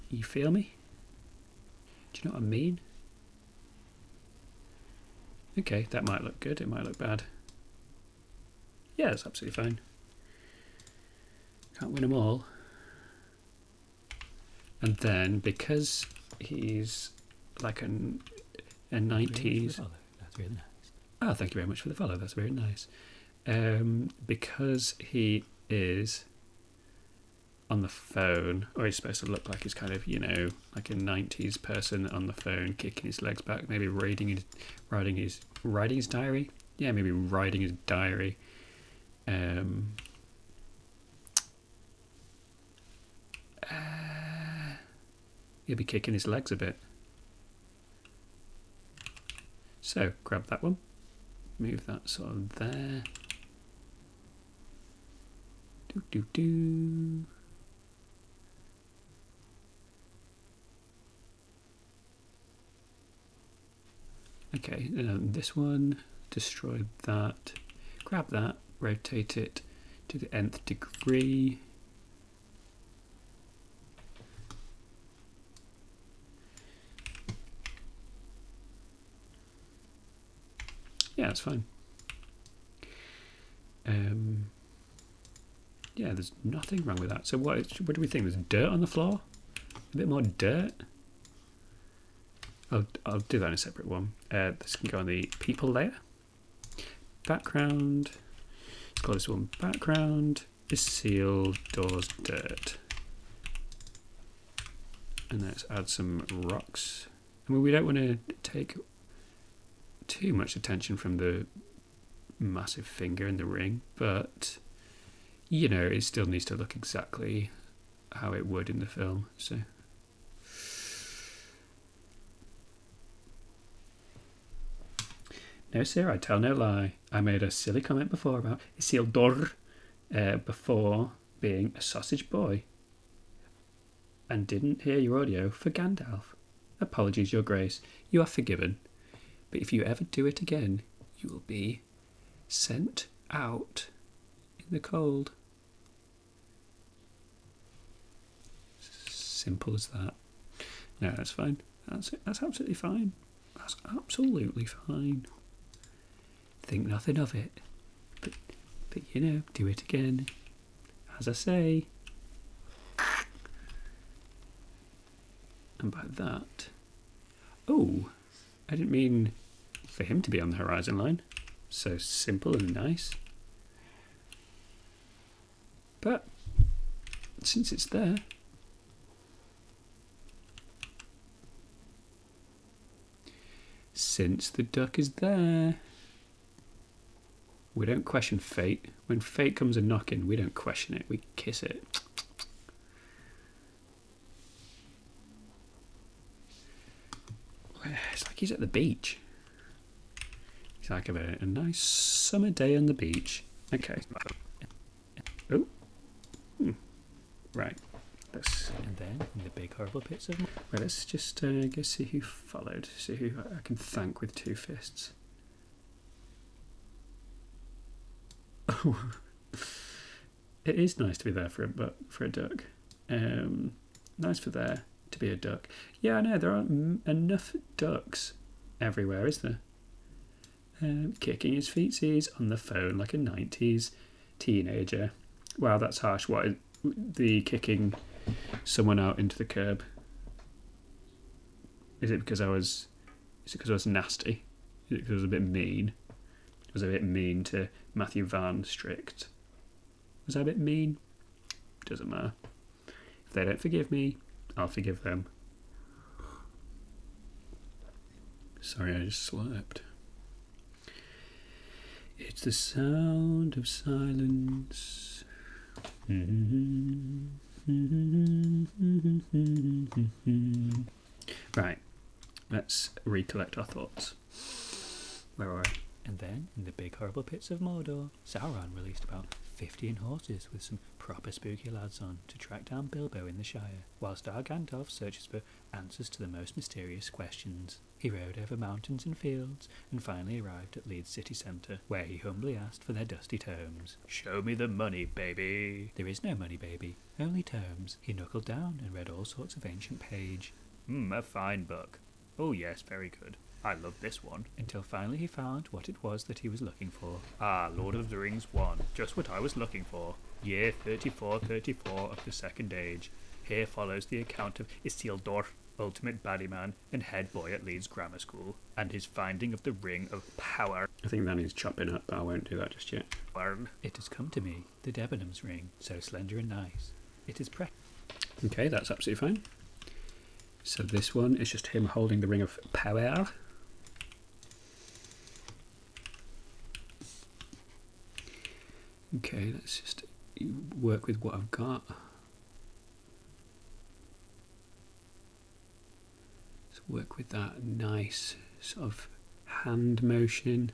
You feel me? Do you know what I mean? Okay, that might look good, it might look bad. Yeah, that's absolutely fine. Can't win them all. And then, because he's like a 90s... That's really nice. Oh, thank you very much for the follow, that's very nice. Because he is on the phone, or he's supposed to look like he's kind of, you know, like a 90s person on the phone, kicking his legs back, maybe writing his diary. Yeah, maybe writing his diary. He'll be kicking his legs a bit. So grab that one, move that sort of there. Do. Okay, this one, destroy that, grab that, rotate it to the nth degree. Yeah, that's fine. Yeah, there's nothing wrong with that. So what do we think? There's dirt on the floor? A bit more dirt? I'll do that in a separate one. This can go on the people layer. Background. Let's call this one background. Isildur's dirt. And let's add some rocks. I mean, we don't want to take too much attention from the massive finger in the ring, but you know, it still needs to look exactly how it would in the film. So no, sir, I tell no lie. I made a silly comment before about Isildur before being a sausage boy, and didn't hear your audio for Gandalf. Apologies, Your Grace. You are forgiven. But if you ever do it again, you will be sent out in the cold. Simple as that. No, that's fine. That's absolutely fine. That's absolutely fine. Think nothing of it. But you know, do it again. As I say. And by that... Oh, I didn't mean for him to be on the horizon line. So simple and nice. But since it's there... Since the duck is there, we don't question fate. When fate comes a knocking, we don't question it, we kiss it. It's like he's at the beach. He's like a nice summer day on the beach. Okay. Oh. Right. And then, in the big horrible pits of... Well, let's just go see who followed. See who I can thank with 2 fists. Oh, it is nice to be there for a duck. Nice for there to be a duck. Yeah, I know, there aren't enough ducks everywhere, is there? Kicking his feetsies on the phone like a 90s teenager. Wow, that's harsh. What, the kicking someone out into the curb? Is it because I was nasty? Is it because I was a bit mean? Was I a bit mean to Matthew Van Strict? Was I a bit mean? Doesn't matter. If they don't forgive me, I'll forgive them. Sorry, I just slurped. It's the sound of silence. Right, let's recollect our thoughts. Where are I? And then, in the big horrible pits of Mordor, Sauron released about 15 horses with some proper spooky lads on to track down Bilbo in the Shire, whilst Gandalf searches for answers to the most mysterious questions. He rode over mountains and fields, and finally arrived at Leeds city centre, where he humbly asked for their dusty tomes. "Show me the money, baby." "There is no money, baby, only tomes." He knuckled down and read all sorts of ancient page. A fine book. Oh yes, very good. I love this one. Until finally he found what it was that he was looking for. Ah, Lord of the Rings 1. Just what I was looking for. Year 3434 of the Second Age. Here follows the account of Isildur, ultimate baddie man and head boy at Leeds Grammar School, and his finding of the Ring of Power. I think that needs chopping up, but I won't do that just yet. It has come to me, the Debenhams ring, so slender and nice. It is Okay, that's absolutely fine. So this one is just him holding the Ring of Power. Okay, let's just work with what I've got. Let's work with that nice sort of hand motion.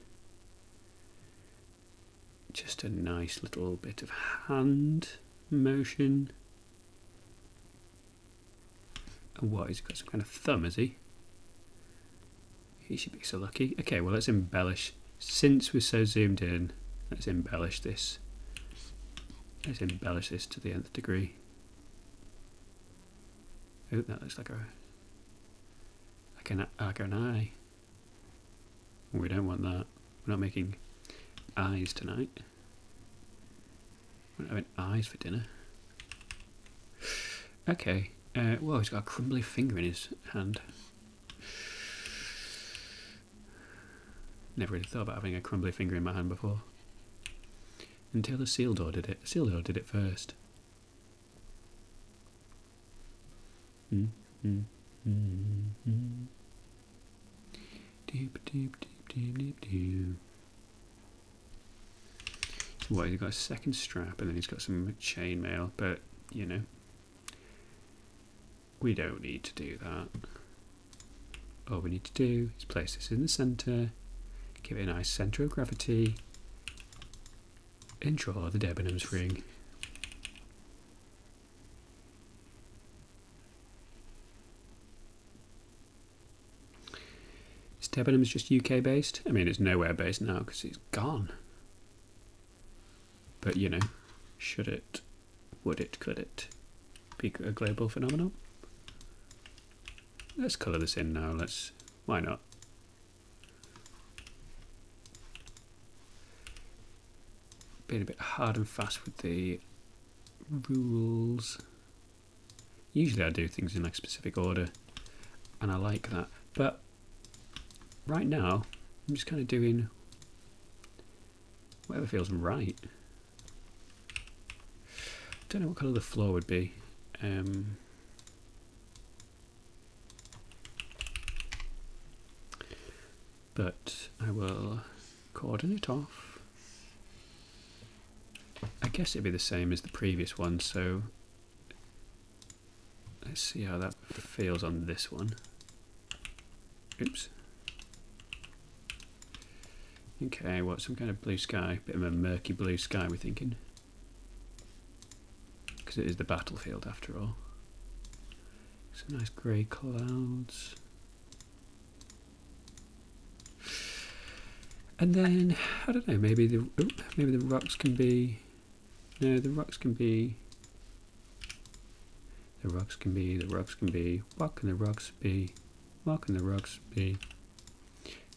Just a nice little bit of hand motion. And what, he's got some kind of thumb, has he? He should be so lucky. Okay, well, let's embellish. Since we're so zoomed in, let's embellish this. Let's embellish this to the nth degree. Oh, that looks like an eye. We don't want that. We're not making eyes tonight. We're not having eyes for dinner. Okay. Whoa, he's got a crumbly finger in his hand. Never really thought about having a crumbly finger in my hand before. Until the Isildur did it. Isildur did it first. Doop, doop, doop, doop, doop. So what, he's got a second strap and then he's got some chainmail, but, you know, we don't need to do that. All we need to do is place this in the centre, give it a nice centre of gravity, and draw the Debenhams ring. Is Debenhams just UK based? I mean, it's nowhere based now because it's gone. But, you know, should it, would it, could it be a global phenomenon? Let's colour this in now. Why not? Being a bit hard and fast with the rules. Usually I do things in like a specific order, and I like that. But right now, I'm just kind of doing whatever feels right. Don't know what colour the floor would be. But I will cordon it off. I guess it'd be the same as the previous one, so let's see how that feels on this one. Oops. Okay, what, some kind of blue sky, bit of a murky blue sky we're thinking. Because it is the battlefield after all. Some nice grey clouds. And then, I don't know, maybe the rocks can be... No, the rocks can be... The rocks can be... What can the rocks be? What can the rocks be?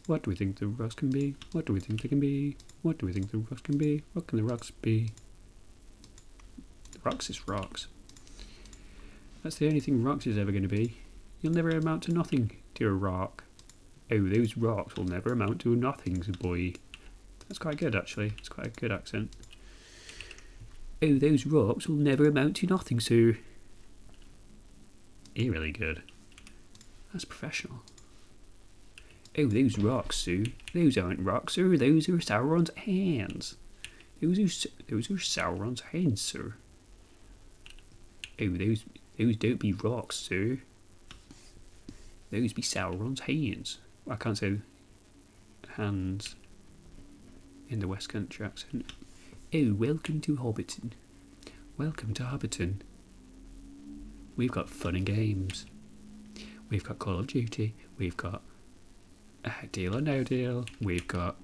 What do we think the rocks can be? What do we think they can be? What do we think the rocks can be? What can the rocks be? The rocks is rocks. That's the only thing rocks is ever going to be. You'll never amount to nothing, dear rock. Oh, those rocks will never amount to nothing, boy. That's quite good, actually. It's quite a good accent. Oh, those rocks will never amount to nothing, sir. You're really good. That's professional. Oh, those rocks, sir. Those aren't rocks, sir. Those are Sauron's hands. Those are Sauron's hands, sir. Oh, those don't be rocks, sir. Those be Sauron's hands. I can't say hands in the West Country accent. Oh, welcome to Hobbiton. Welcome to Hobbiton. We've got fun and games. We've got Call of Duty. We've got Deal or No Deal. We've got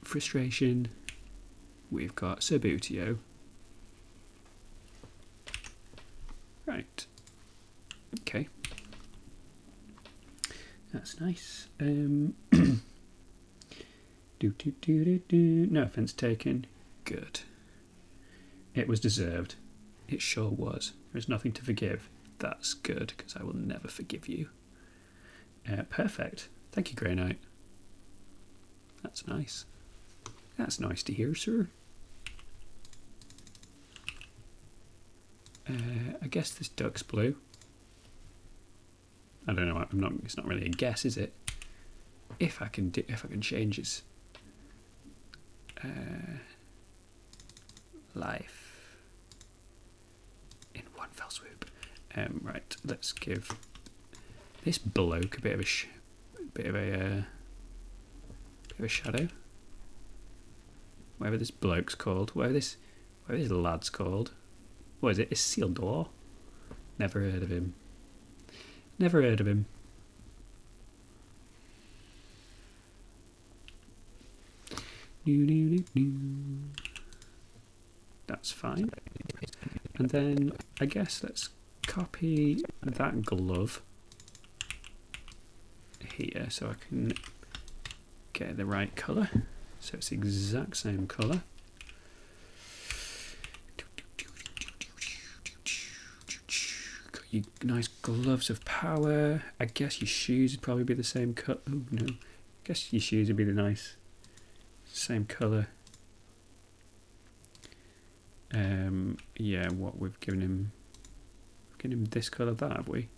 Frustration. We've got Subutio. Right. Okay. That's nice. No offence taken. Good. It was deserved. It sure was. There's nothing to forgive. That's good, because I will never forgive you. Perfect. Thank you, Grey Knight. That's nice. That's nice to hear, sir. I guess this duck's blue. I don't know. It's not really a guess, is it? If I can change its life in one fell swoop. Right. Let's give this bloke a bit of a shadow. Whatever this bloke's called. Whatever this lad's called. What is it? Isildur? Never heard of him. Never heard of him. That's fine. And then I guess let's copy that glove here so I can get the right colour. So it's the exact same colour. Got your nice gloves of power. I guess your shoes would probably be the same cut. Oh no. I guess your shoes would be the nice same colour. Yeah, what we've given him this colour, that have we?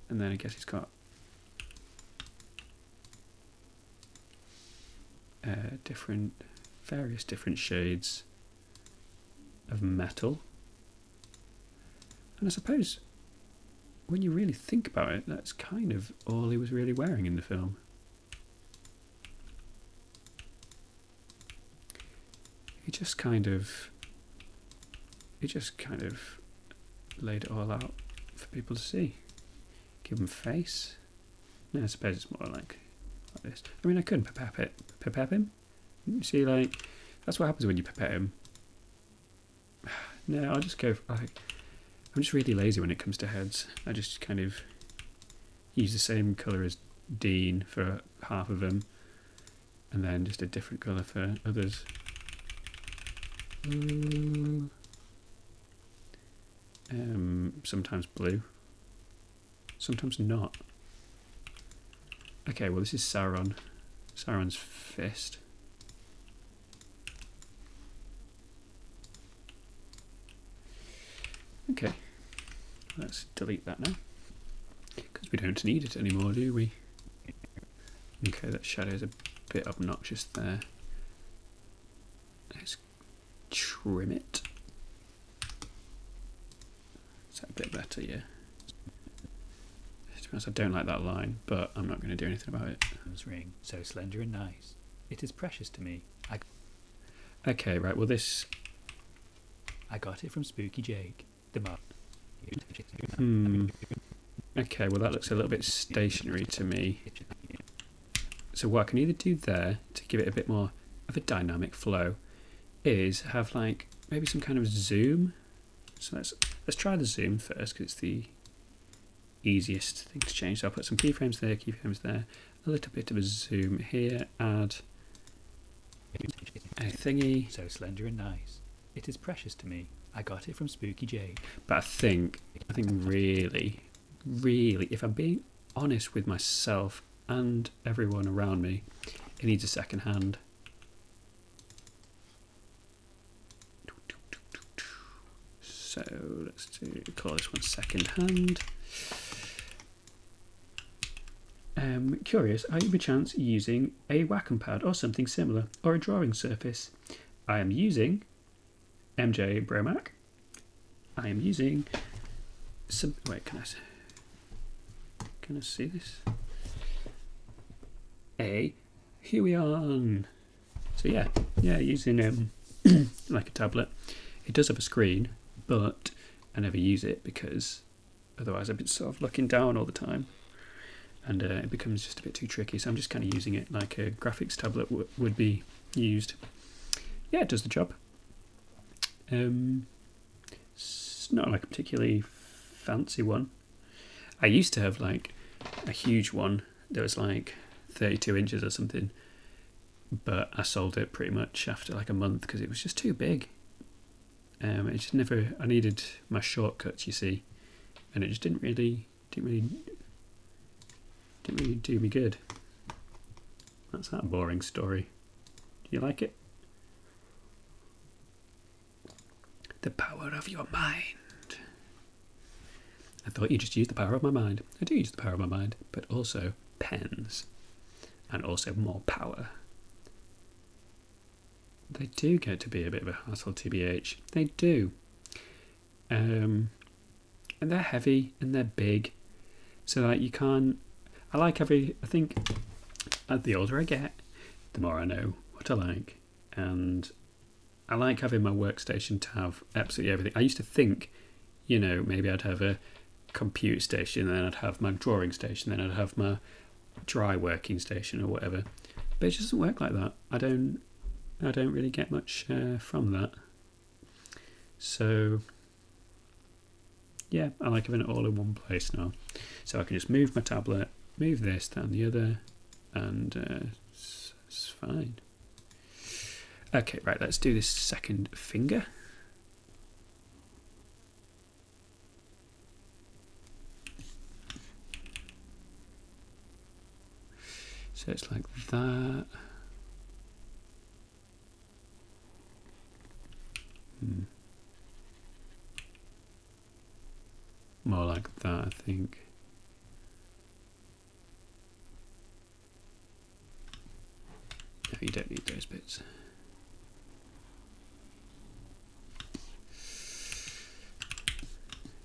And then I guess he's got various different shades of metal. And I suppose when you really think about it, that's kind of all he was really wearing in the film. He just kind of laid it all out for people to see. Give him face. No, I suppose it's more like this. I mean, I couldn't pipette him. You see, like, that's what happens when you pipette him. No, I'll just go I'm just really lazy when it comes to heads. I just kind of use the same colour as Dean for half of them, and then just a different colour for others. Sometimes blue, sometimes not. Okay, well this is Sauron's fist. Okay, let's delete that now, because we don't need it anymore, do we? Okay, that shadow's a bit obnoxious there. Let's trim it. Is that a bit better? Yeah. To be honest, I don't like that line, but I'm not going to do anything about it. Ring, so slender and nice. It is precious to me. Okay, right. Well, this. I got it from Spooky Jake. The mark. Okay, well that looks a little bit stationary to me. So what I can either do there to give it a bit more of a dynamic flow is have like maybe some kind of zoom. So let's try the zoom first because it's the easiest thing to change. So I'll put some keyframes there, a little bit of a zoom here, add a thingy. So slender and nice. It is precious to me. I got it from Spooky Jade. But I think really, if I'm being honest with myself and everyone around me, it needs a second hand. So let's call this one second hand. Curious, are you perchance using a Wacom pad or something similar, or a drawing surface? I am using MJ Bromac. I am using some. Wait, can I see this? A Huion. So yeah, using like a tablet. It does have a screen, but I never use it because otherwise I've been sort of looking down all the time, and it becomes just a bit too tricky. So I'm just kind of using it like a graphics tablet would be used. Yeah, it does the job. It's not like a particularly fancy one. I used to have like a huge one that was like 32 inches or something, but I sold it pretty much after like a month because it was just too big. It just never. I needed my shortcuts, you see, and it just didn't really do me good. That's that boring story. Do you like it? The power of your mind. I thought you just used the power of my mind. I do use the power of my mind, but also pens, and also more power. They do get to be a bit of a hassle, TBH. They do. And they're heavy and they're big. So like you can't. I think the older I get, the more I know what I like. And I like having my workstation to have absolutely everything. I used to think, maybe I'd have a computer station, then I'd have my drawing station, then I'd have my dry working station or whatever. But it just doesn't work like that. I don't really get much from that. So yeah, I like having it all in one place now. So I can just move my tablet, move this, that and the other, and it's fine. Okay, right, let's do this second finger. So it's like that. More like that, I think. No, you don't need those bits.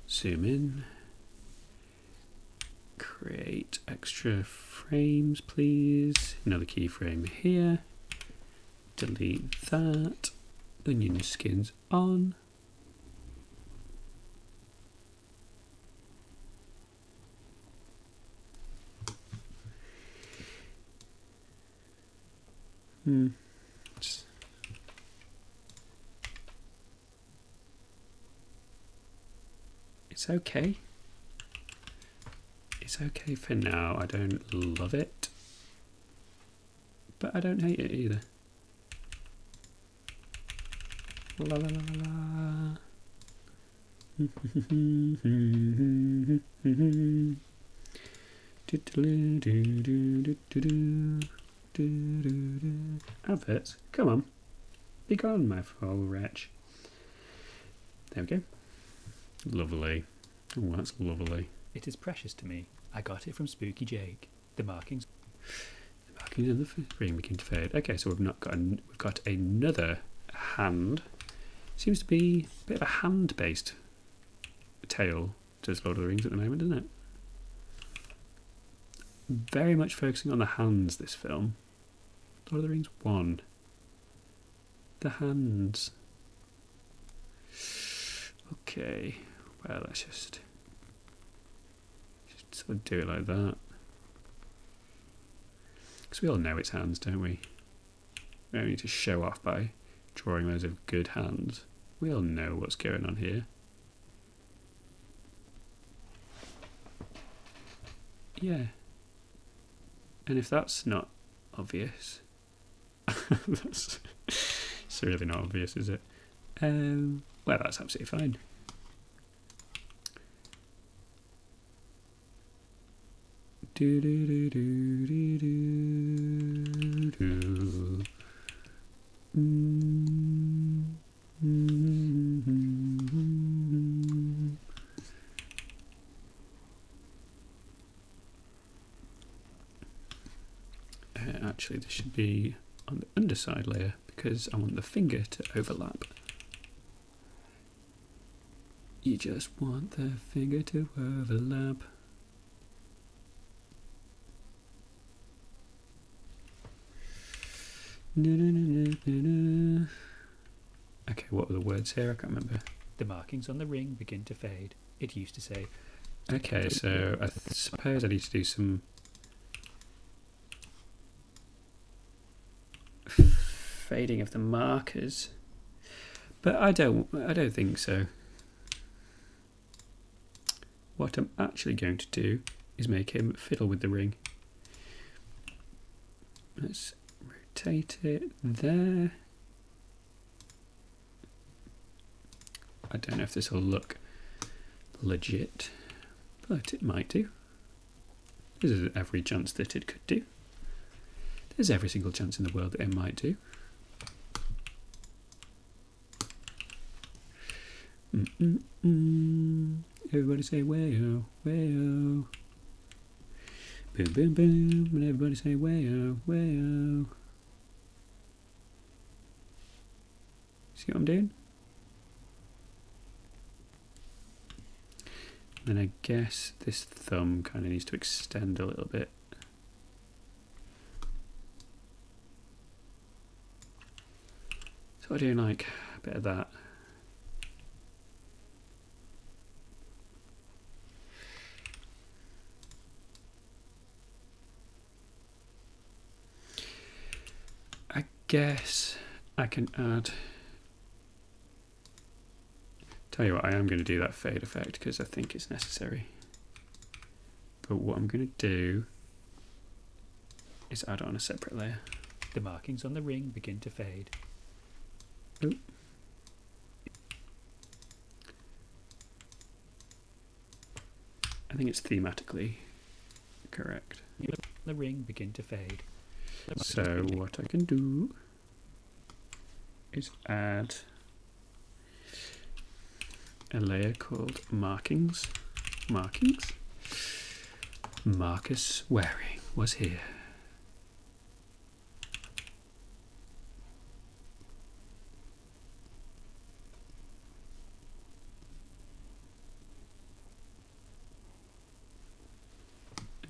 Zoom in. Create extra frames, please. Another keyframe here. Delete that. Onion skins on. It's okay. It's okay for now. I don't love it, but I don't hate it either. La la la la la. Adverts, come on. Be gone, my foul wretch. There we go. Lovely. Oh, that's lovely. It is precious to me. I got it from Spooky Jake. The markings in the screen begin to fade. Okay, so we've got another hand. Seems to be a bit of a hand-based tale to Lord of the Rings at the moment, doesn't it? Very much focusing on the hands, this film. Lord of the Rings 1. The hands. Okay, Well, let's just sort of do it like that. Because we all know it's hands, don't we? We don't need to show off by drawing loads of good hands. We all know what's going on here. Yeah. And if that's not obvious, it's really not obvious, is it? Well, that's absolutely fine. Do do do do do do do. Actually, this should be on the underside layer because I want the finger to overlap. You just want the finger to overlap. Okay, what were the words here? I can't remember. The markings on the ring begin to fade. It used to say. Okay, so I suppose I need to do some fading of the markers, but I don't think so. What I'm actually going to do is make him fiddle with the ring. Let's rotate it there. I don't know if this will look legit, but it might do. There's every chance that it could do. There's every single chance in the world that it might do. Everybody say way-oh, way-oh. Boom, boom, boom, and everybody say way-oh, way-oh. See what I'm doing? Then I guess this thumb kind of needs to extend a little bit. So I'm doing like a bit of that. I guess I can add. Tell you what, I am going to do that fade effect because I think it's necessary. But what I'm going to do is add on a separate layer. The markings on the ring begin to fade. Oop. I think it's thematically correct. The ring begin to fade. So what I can do is add a layer called markings. Marcus Waring was here.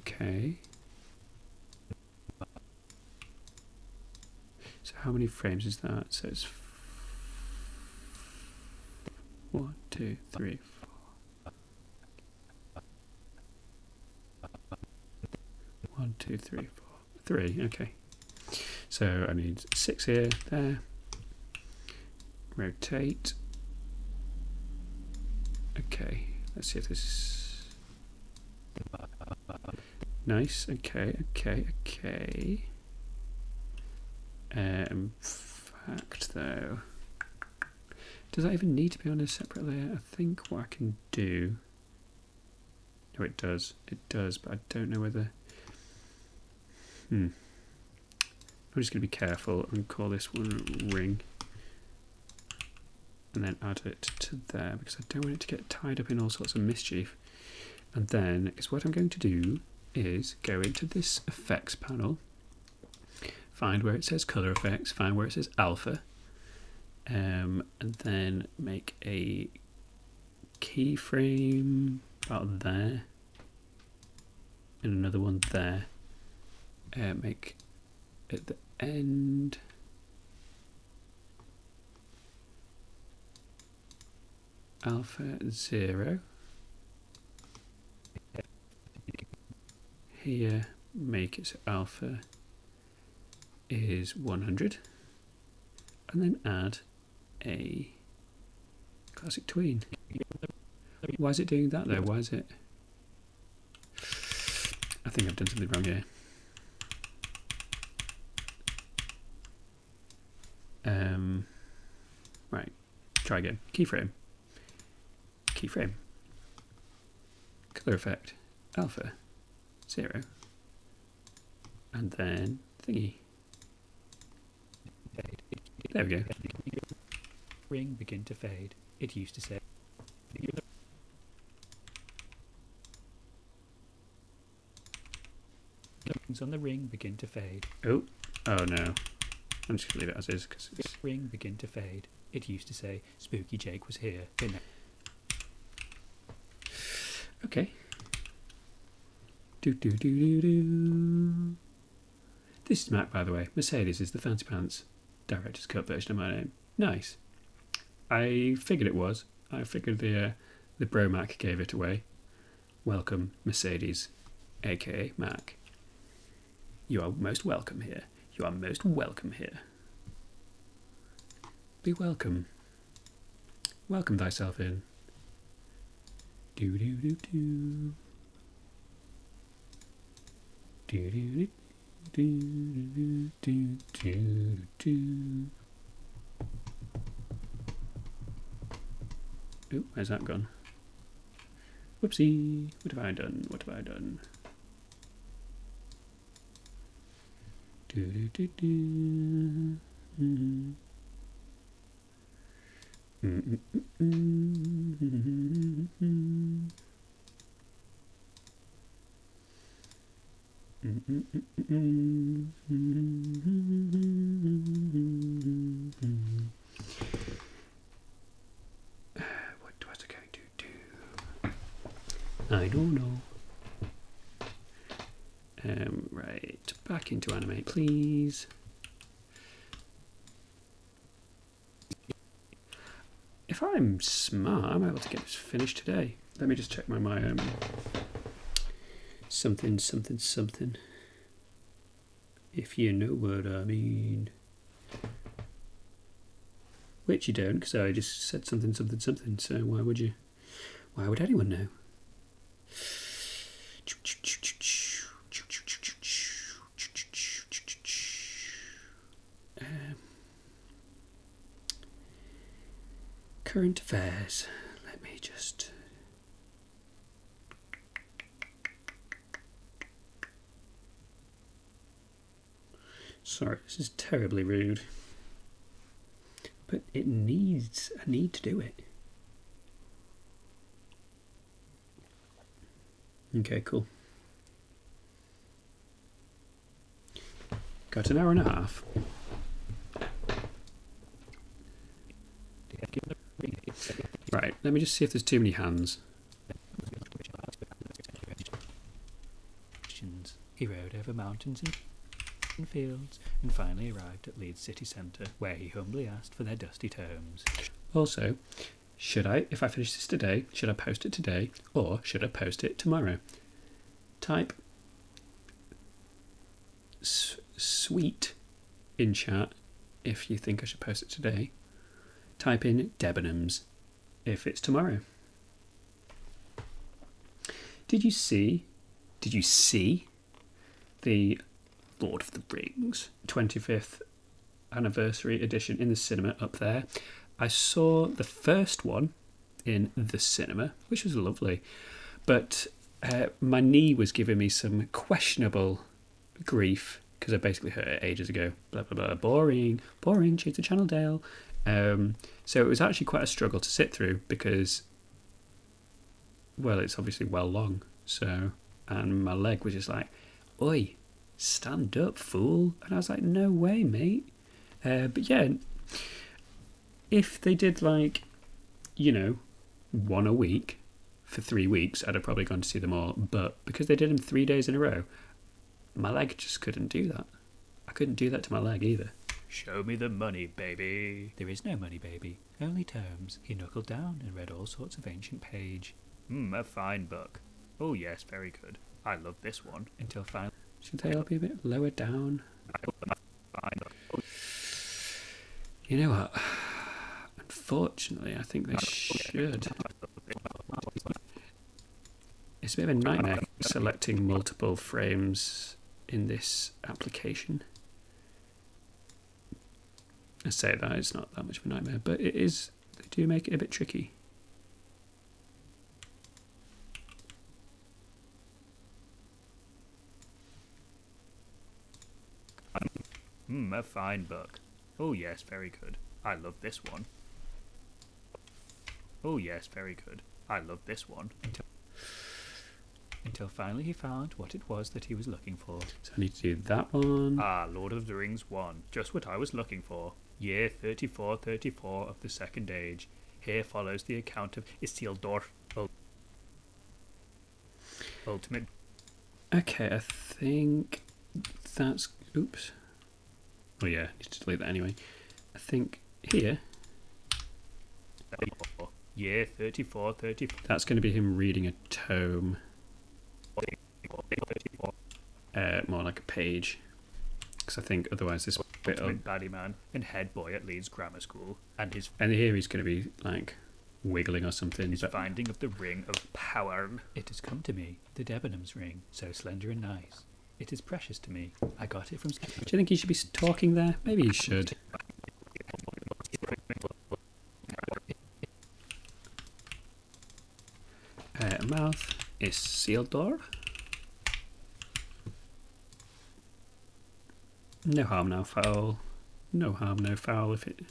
Okay. So how many frames is that? So it's 1, 2, 3, 4. 1, 2, 3, 4. 3, okay. So I need 6 here, there. Rotate. Okay, let's see if this is nice. Okay. In fact, though, does that even need to be on a separate layer? I think what I can do. No, it does. It does, but I don't know whether. I'm just going to be careful and call this one ring. And then add it to there because I don't want it to get tied up in all sorts of mischief. And then, because what I'm going to do is go into this effects panel, find where it says color effects, find where it says alpha, and then make a keyframe about there, and another one there. Make at the end. alpha 0. Here, make it so alpha is 100. And then add a classic tween. Why is it doing that though? Why is it... I think I've done something wrong here. Right, try again. Keyframe. Keyframe. Color effect. Alpha. 0. And then thingy. There we go. Ring begin to fade. It used to say. On the ring begin to fade. Oh no. I'm just going to leave it as is. Cause it's... Ring begin to fade. It used to say Spooky Jake was here. Okay. Do. This is Mac, by the way. Mercedes is the fancy pants director's cut version of my name. Nice. I figured it was. I figured the Bro Mac gave it away. Welcome, Mercedes, aka Mac. You are most welcome here. You are most welcome here. Be welcome. Welcome thyself in. Do. Do. Oh, where's that gone? Whoopsie. What have I done? What have I done? What was I going to do? I don't know. Right, back into animate, please. If I'm smart, I'm able to get this finished today. Let me just check my something. If you know what I mean. Which you don't, because I just said something. So why would you? Why would anyone know? Current affairs. Let me just... Sorry, this is terribly rude. But it needs... I need to do it. Okay, cool. Got an hour and a half. Right, let me just see if there's too many hands. He rode over mountains and fields and finally arrived at Leeds city centre, where he humbly asked for their dusty tomes. Also, if I finish this today, should I post it today or should I post it tomorrow? Type sweet in chat if you think I should post it today. Type in Debenhams if it's tomorrow. Did you see the Lord of the Rings 25th anniversary edition in the cinema up there? I saw the first one in the cinema, which was lovely, but my knee was giving me some questionable grief because I basically heard it ages ago. Blah blah blah. Boring. Change the channel, Dale. So it was actually quite a struggle to sit through because, well, it's obviously well long. So, and my leg was just like, "Oi, stand up, fool!" And I was like, "No way, mate." But yeah, if they did like, one a week for 3 weeks, I'd have probably gone to see them all. But because they did them 3 days in a row, my leg just couldn't do that. I couldn't do that to my leg either. Show me the money, baby. There is no money, baby. Only tomes. He knuckled down and read all sorts of ancient page. A fine book. Oh yes, very good. I love this one. Until finally... Should they all be a bit lower down? You know what? Unfortunately, I think they should. It's a bit of a nightmare selecting multiple frames in this application. I say that, it's not that much of a nightmare, but it is, they do make it a bit tricky. A fine book. Oh yes, very good. I love this one. Oh yes, very good. I love this one. Until finally he found what it was that he was looking for. So I need to do that one. Ah, Lord of the Rings 1. Just what I was looking for. Year 3434 of the Second Age. Here follows the account of Isildur. Ultimate. Okay, I think that's... Oops. Oh yeah, I need to delete that anyway. I think here... Year 3434. That's going to be him reading a tome. More like a page. Because I think otherwise this bit of... Baddie man and head boy at Leeds Grammar School. And his... And here he's going to be like wiggling or something. His finding of the ring of power. It has come to me, the Debenhams ring, so slender and nice. It is precious to me. I got it from... Do you think he should be talking there? Maybe he should. Mouth is Isildur. No harm, no foul. No harm, no foul if it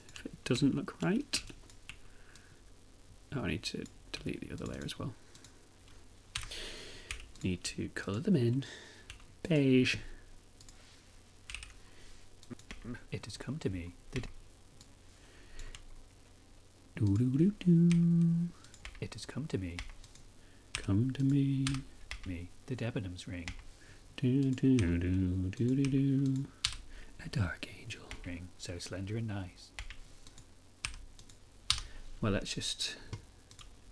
doesn't look right. Oh, I need to delete the other layer as well. Need to colour them in. Beige. It has come to me. Do do do do. It has come to me. Come to me. The Debenhams ring. Do do do do do do. A dark angel. Ring, so slender and nice. Well, let's just...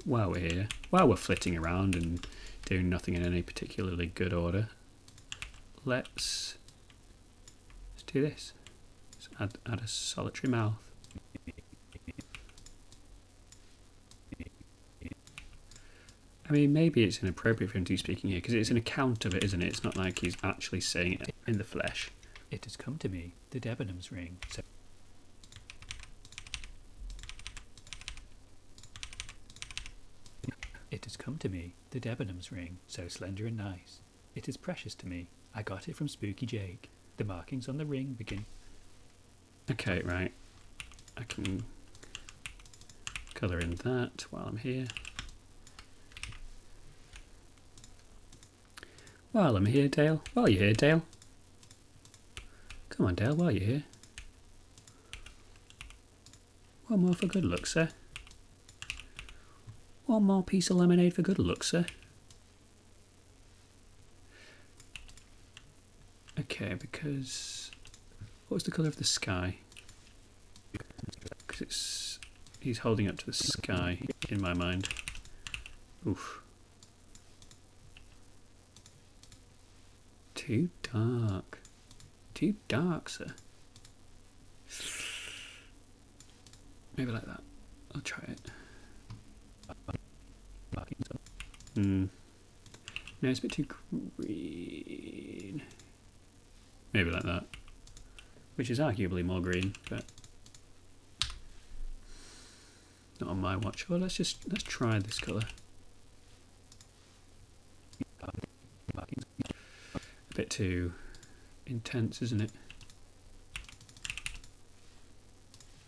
While we're here, while we're flitting around and doing nothing in any particularly good order, let's do this. Let's add a solitary mouth. I mean, maybe it's inappropriate for him to be speaking here because it's an account of it, isn't it? It's not like he's actually saying it in the flesh. It has come to me, the Debenhams ring. So it has come to me, the Debenhams ring, so slender and nice. It is precious to me. I got it from Spooky Jake. The markings on the ring begin... Okay, right. I can colour in that while I'm here. While I'm here, Dale. While you're here, Dale. Come on, Dale, while you're here. One more for good luck, sir. One more piece of lemonade for good luck, sir. Okay, because... What was the colour of the sky? Because it's... He's holding up to the sky, in my mind. Oof. Too dark. Too dark, sir. Maybe like that. I'll try it. No, it's a bit too green. Maybe like that. Which is arguably more green, but not on my watch. Well, let's try this colour. A bit too intense, isn't it?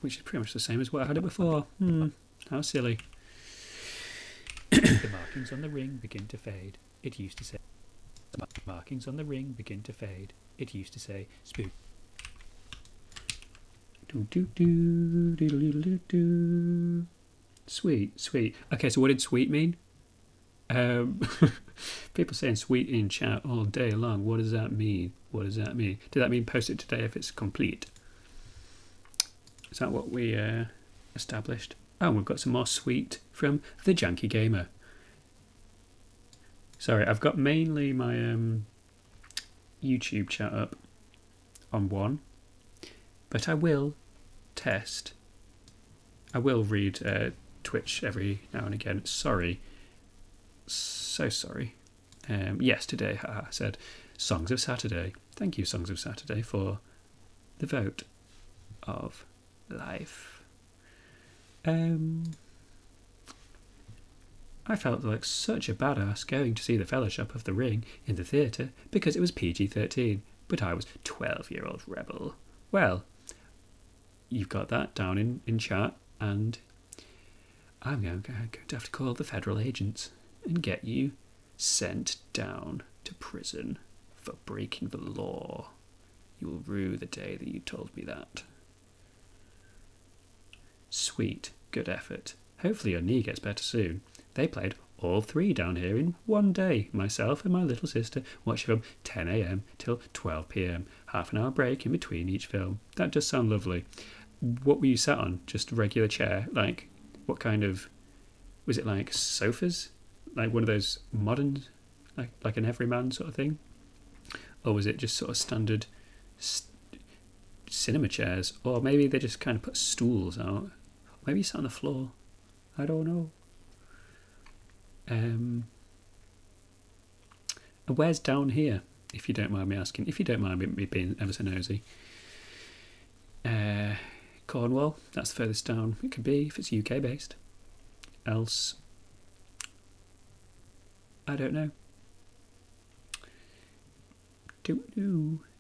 Which is pretty much the same as what I had it before. How silly. The markings on the ring begin to fade. It used to say... The markings on the ring begin to fade. It used to say, spook. Do do do do do do do. Sweet, sweet. Okay, so what did sweet mean? People saying sweet in chat all day long. What does that mean? What does that mean? Did that mean post it today if it's complete? Is that what we established? Oh, we've got some more sweet from the Janky Gamer. Sorry, I've got mainly my YouTube chat up on one, but I will test. I will read Twitch every now and again. Sorry. So sorry. Yesterday, I said Songs of Saturday. Thank you, Songs of Saturday, for the vote of life. I felt like such a badass going to see The Fellowship of the Ring in the theatre because it was PG-13, but I was 12-year-old rebel. Well, you've got that down in chat, and I'm going to have to call the federal agents and get you sent down to prison for breaking the law. You will rue the day that you told me that. Sweet, good effort. Hopefully your knee gets better soon. They played all three down here in one day. Myself and my little sister watched from 10 a.m. till 12 p.m. Half an hour break in between each film. That does sound lovely. What were you sat on? Just a regular chair? Like, what kind of... Was it like sofas? Like one of those modern, like an everyman sort of thing? Or was it just sort of standard cinema chairs? Or maybe they just kind of put stools out. Maybe you sat on the floor. I don't know. And where's down here, if you don't mind me asking? If you don't mind me being ever so nosy. Cornwall, that's the furthest down it could be if it's UK based. Else, I don't know.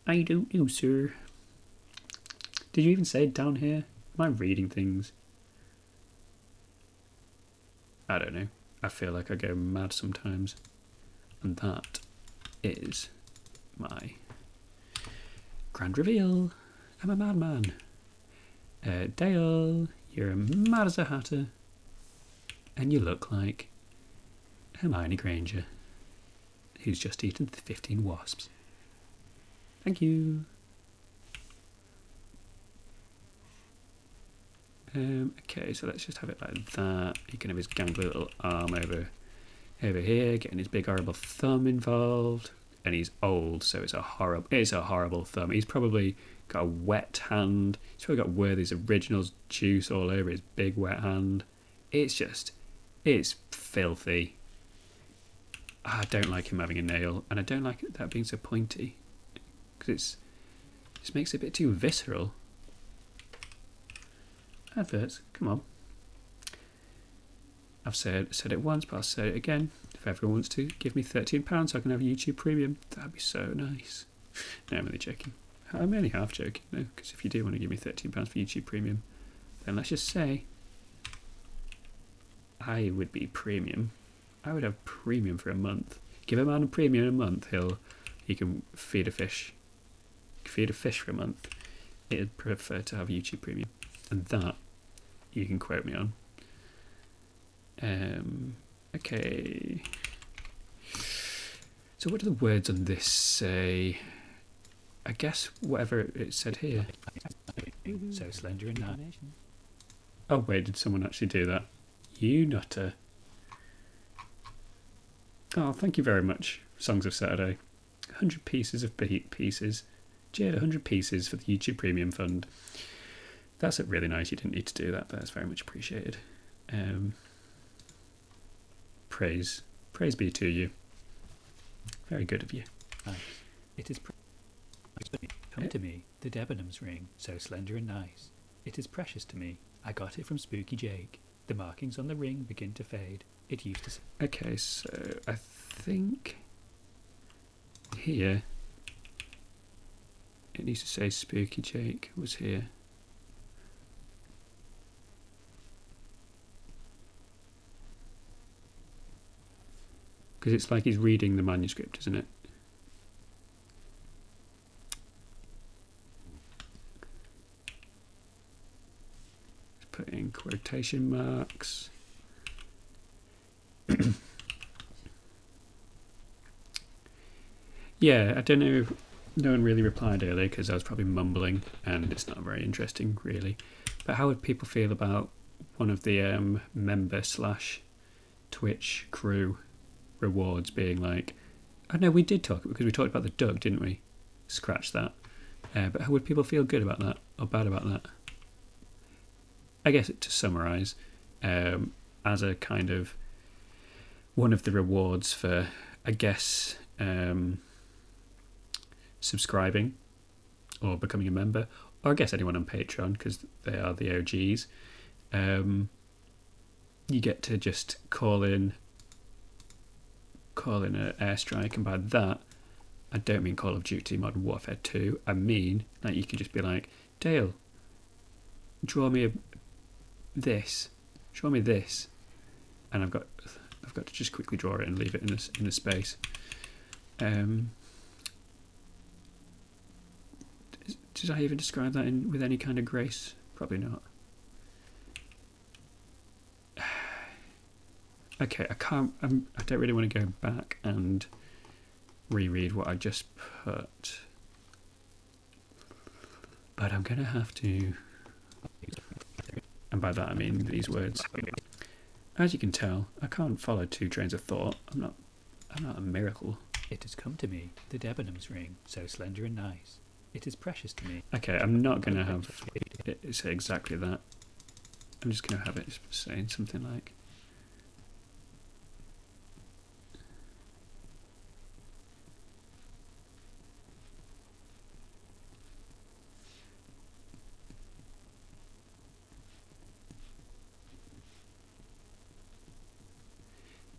I don't know, sir. Did you even say down here? Am I reading things? I don't know. I feel like I go mad sometimes. And that is my grand reveal. I'm a madman. Dale, you're mad as a hatter. And you look like Hermione Granger, who's just eaten 15 wasps. Thank you. Okay, so let's just have it like that. You can have his gangly little arm over here, getting his big horrible thumb involved. And he's old, so it's a horrible thumb. He's probably got a wet hand. He's probably got Worthy's Originals juice all over his big wet hand. It's filthy. I don't like him having a nail, and I don't like that being so pointy, because it just makes it a bit too visceral. Adverts, come on. I've said it once, but I'll say it again. If everyone wants to give me £13 so I can have YouTube Premium, that'd be so nice. No, I'm only joking. I'm only half joking, no, because if you do want to give me £13 for YouTube Premium, then let's just say I would be premium. I would have premium for a month. Give a man a premium a month, he can feed a fish. Feed a fish for a month. He'd prefer to have YouTube Premium. And that you can quote me on. Okay. So what do the words on this say? I guess whatever it said here. So slender in animation. Oh wait, did someone actually do that? You nutter. Oh, thank you very much, Songs of Saturday. 100 pieces of pieces. Jade, 100 pieces for the YouTube Premium Fund. That's really nice. You didn't need to do that, but that's very much appreciated. Praise be to you. Very good of you. It is come to me, the Debenhams ring, so slender and nice. It is precious to me. I got it from Spooky Jake. The markings on the ring begin to fade. It used to... Okay, so I think here it needs to say Spooky Jake was here. Because it's like he's reading the manuscript, isn't it? Let's put in quotation marks. Yeah, I don't know. no one really replied earlier because I was probably mumbling and it's not very interesting really. But how would people feel about one of the member / Twitch crew rewards being like, I know we did talk because we talked about the duck, didn't we? Scratch that. But how would people feel good about that or bad about that? I guess to summarise, as a kind of one of the rewards for, I guess, subscribing or becoming a member, or I guess anyone on Patreon because they are the OGs, you get to just call in an airstrike, and by that I don't mean Call of Duty Modern Warfare 2. I mean like you can just be like, Dale, draw me this, and I've got to just quickly draw it and leave it in a space. Did I even describe that with any kind of grace? Probably not. Okay, I don't really want to go back and reread what I just put, but I'm gonna have to. And by that I mean these words. As you can tell, I can't follow two trains of thought. I'm not a miracle. It has come to me, the Debenhams ring, so slender and nice. It is precious to me. Okay, I'm not going to have it say exactly that. I'm just going to have it saying something like,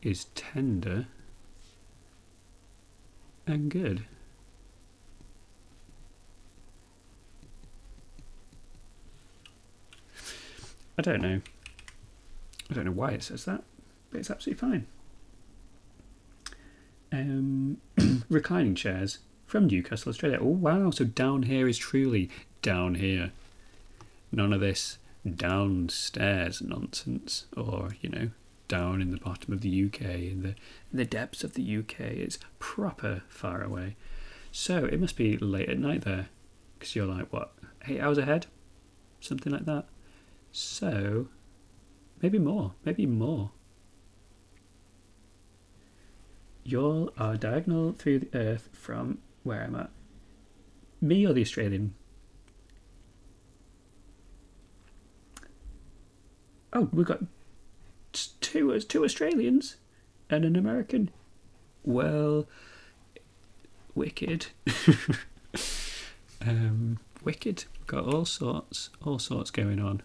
is tender and good. I don't know why it says that, but it's absolutely fine. Reclining chairs from Newcastle, Australia. Oh wow, so down here is truly down here. None of this downstairs nonsense, or down in the bottom of the UK, in the depths of the UK. It's proper far away. So it must be late at night there, because you're like, what, 8 hours ahead? Something like that. So, maybe more. Y'all are diagonal through the earth from where I'm at. Me or the Australian? Oh, we've got two Australians and an American. Well, wicked. Wicked. We've got all sorts going on.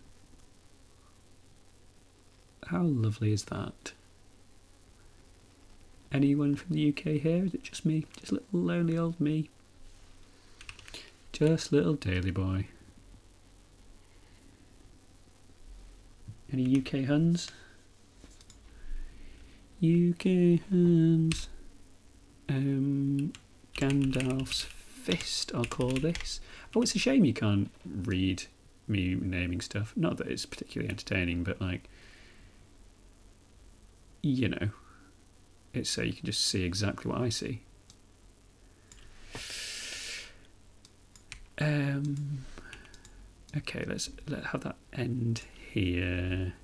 How lovely is that? Anyone from the UK here? Is it just me? Just little lonely old me? Just little daily boy. Any UK Huns? UK Huns. Gandalf's fist, I'll call this. Oh, it's a shame you can't read me naming stuff. Not that it's particularly entertaining, but like, it's so you can just see exactly what I see. Okay, let's have that end here.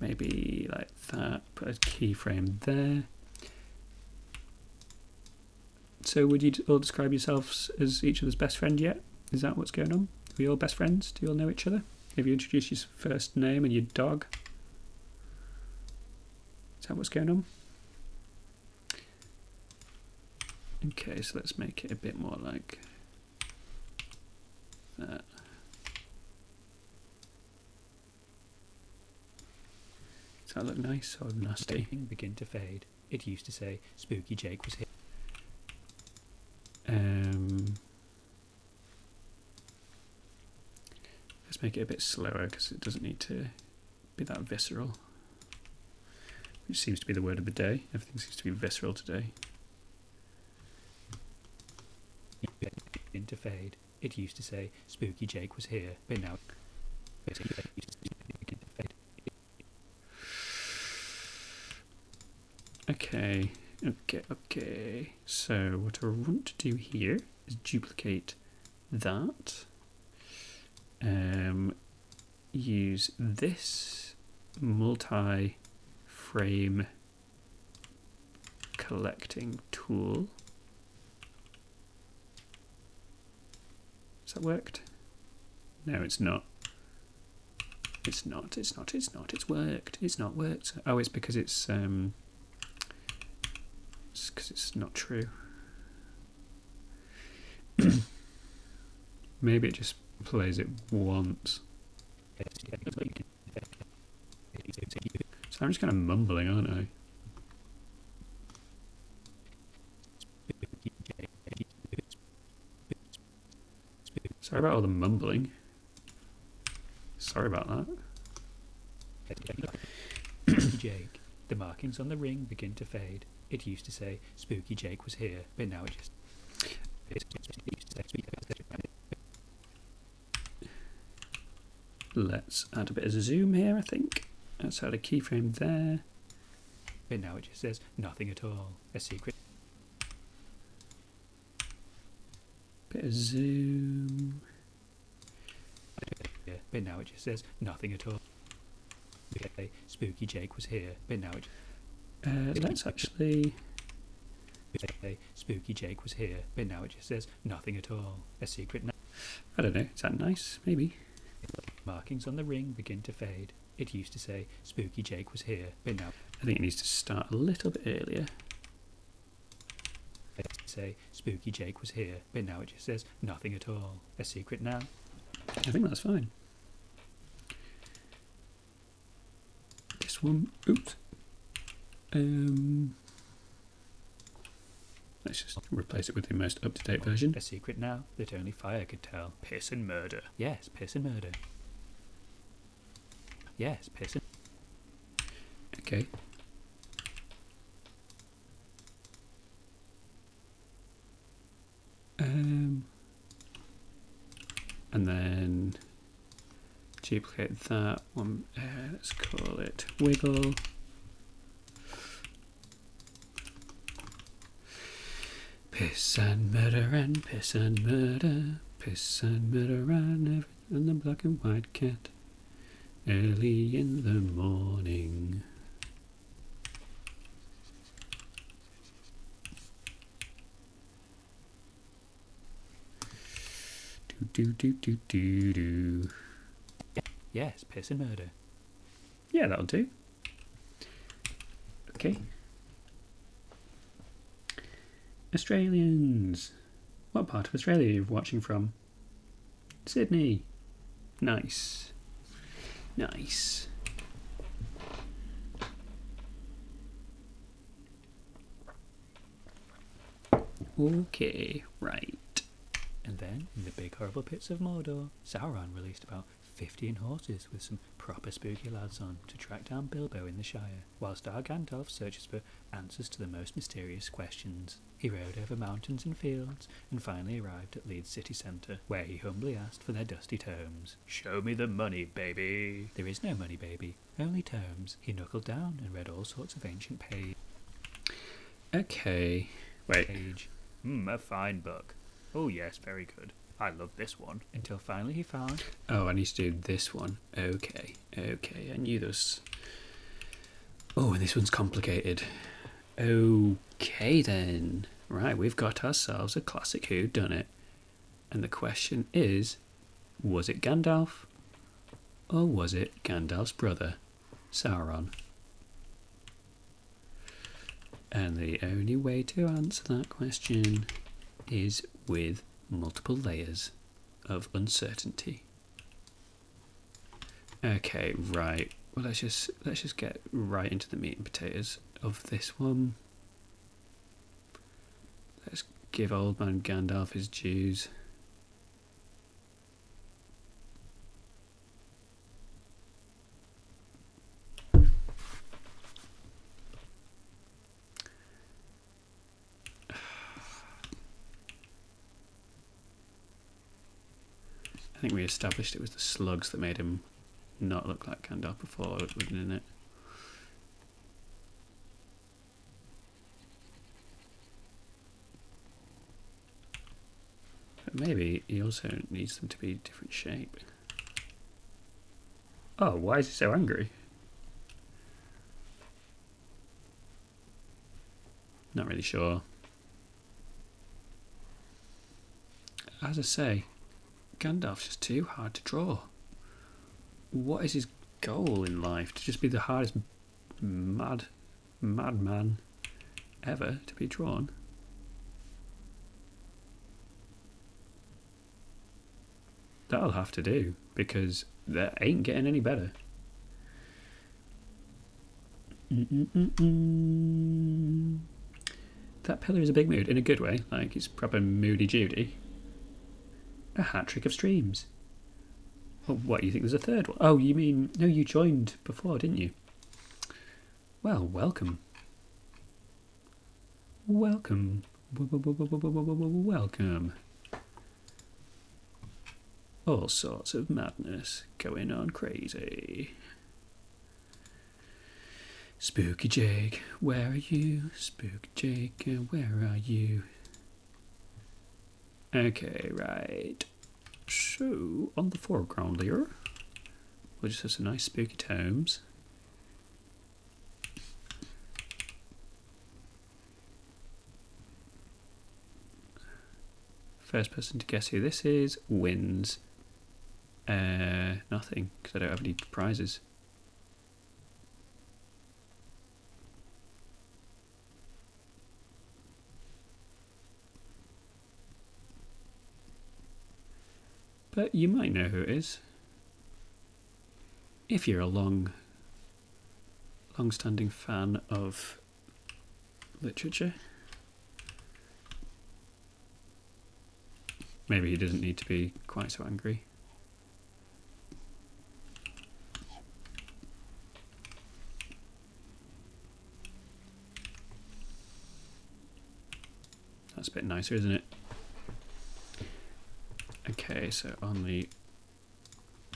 Maybe like that. Put a keyframe there. So would you all describe yourselves as each other's best friend yet? Is that what's going on? Are we all best friends? Do you all know each other? Have you introduced your first name and your dog? Is that what's going on? Okay, so let's make it a bit more like that. Does that look nice or nasty? Begin to fade. It used to say, Spooky Jake was here. Let's make it a bit slower because it doesn't need to be that visceral. Which seems to be the word of the day. Everything seems to be visceral today. Begin to fade. It used to say, Spooky Jake was here, but now okay, Okay. So what I want to do here is duplicate that. Use this multi-frame collecting tool. Has that worked? No, it's not. It's not. It's worked. It's not worked. Oh, it's because it's not true. Maybe it just plays it once. So I'm just kind of mumbling, aren't I? Sorry about all the mumbling. Sorry about that. Spooky Jake. The markings on the ring begin to fade. It used to say Spooky Jake was here, but now it just... Let's add a bit of zoom here, I think. Let's add a keyframe there. But now it just says nothing at all. A secret... Bit of zoom. But now it just says nothing at all. Spooky Jake was here, but now it... Let's actually... Spooky Jake was here, but now it just says nothing at all. A secret... I don't know, is that nice? Maybe. Markings on the ring begin to fade. It used to say Spooky Jake was here, but now... I think it needs to start a little bit earlier. Say Spooky Jake was here, but now it just says nothing at all. A secret now. I think that's fine. This one, oops. Let's just replace it with the most up-to-date version. A secret now that only fire could tell. Piss and murder. Yes, piss and murder. Yes, piss and... Okay. And then duplicate that one. Let's call it wiggle. Piss and murder and piss and murder, piss and murder and everything, and the black and white cat early in the morning. Do. Yes, piss and murder. Yeah, that'll do. Okay. Australians. What part of Australia are you watching from? Sydney. Nice. Nice. Okay, right. And then, in the big horrible pits of Mordor, Sauron released about 15 horses with some proper spooky lads on to track down Bilbo in the Shire, whilst our Gandalf searches for answers to the most mysterious questions. He rode over mountains and fields, and finally arrived at Leeds city centre, where he humbly asked for their dusty tomes. "Show me the money, baby." "There is no money, baby, only tomes." He knuckled down and read all sorts of ancient page. Okay. Wait. A fine book. Oh yes, very good. I love this one. Until finally he found... Oh, I need to do this one. Okay, I knew this. Oh, and this one's complicated. Okay then. Right, we've got ourselves a classic whodunit. And the question is, was it Gandalf? Or was it Gandalf's brother, Sauron? And the only way to answer that question is with multiple layers of uncertainty. Okay, right. Well, let's just get right into the meat and potatoes of this one. Let's give old man Gandalf his dues. I think we established it was the slugs that made him not look like Gandalf before, wouldn't it? But maybe he also needs them to be different shape. Oh, why is he so angry? Not really sure. As I say, Gandalf's just too hard to draw. What is his goal in life? To just be the hardest madman ever to be drawn? That'll have to do, because that ain't getting any better. That pillar is a big mood, in a good way, like it's proper moody Judy. A hat trick of streams. Well, what, you think there's a third one? Oh, you mean, no, you joined before, didn't you? Well, welcome. Welcome. Welcome. All sorts of madness going on crazy. Spooky Jake, where are you? Spooky Jake, where are you? Okay, right. So, on the foreground here, we'll just have some nice spooky tomes. First person to guess who this is wins nothing, because I don't have any prizes. But you might know who it is if you're a long-standing fan of literature. Maybe he doesn't need to be quite so angry. That's a bit nicer, isn't it? Okay, so on the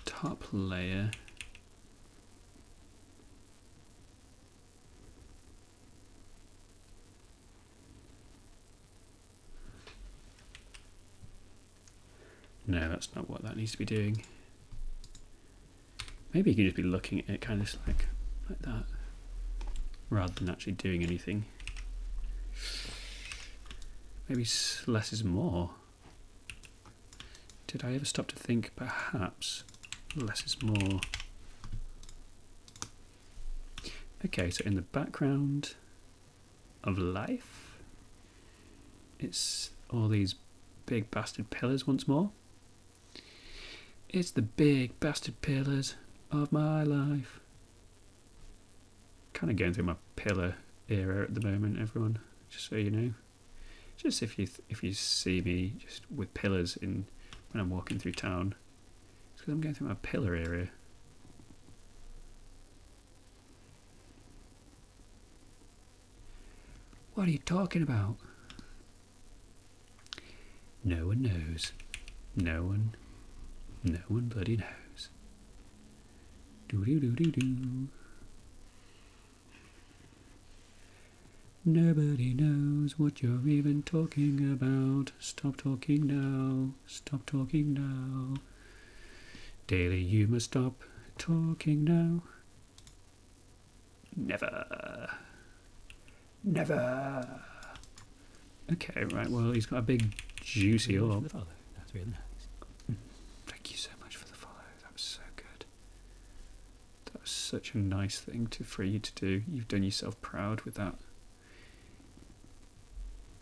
top layer, no, that's not what that needs to be doing. Maybe you can just be looking at it kind of like that, rather than actually doing anything. Maybe less is more. Did I ever stop to think perhaps less is more? Okay, so in the background of life, it's all these big bastard pillars once more. It's the big bastard pillars of my life. Kind of going through my pillar era at the moment, everyone, just so you know. Just if you see me just with pillars in when I'm walking through town, it's because I'm going through my pillar area. What are you talking about? No one knows. No one bloody knows. Do-do-do-do-do. Nobody knows what you're even talking about. Stop talking now. Stop talking now. Daily, you must stop talking now. Never. Never. Okay, right, well, he's got a big juicy orb. That's really nice. Thank you so much for the follow. That was so good. That was such a nice thing for you to do. You've done yourself proud with that.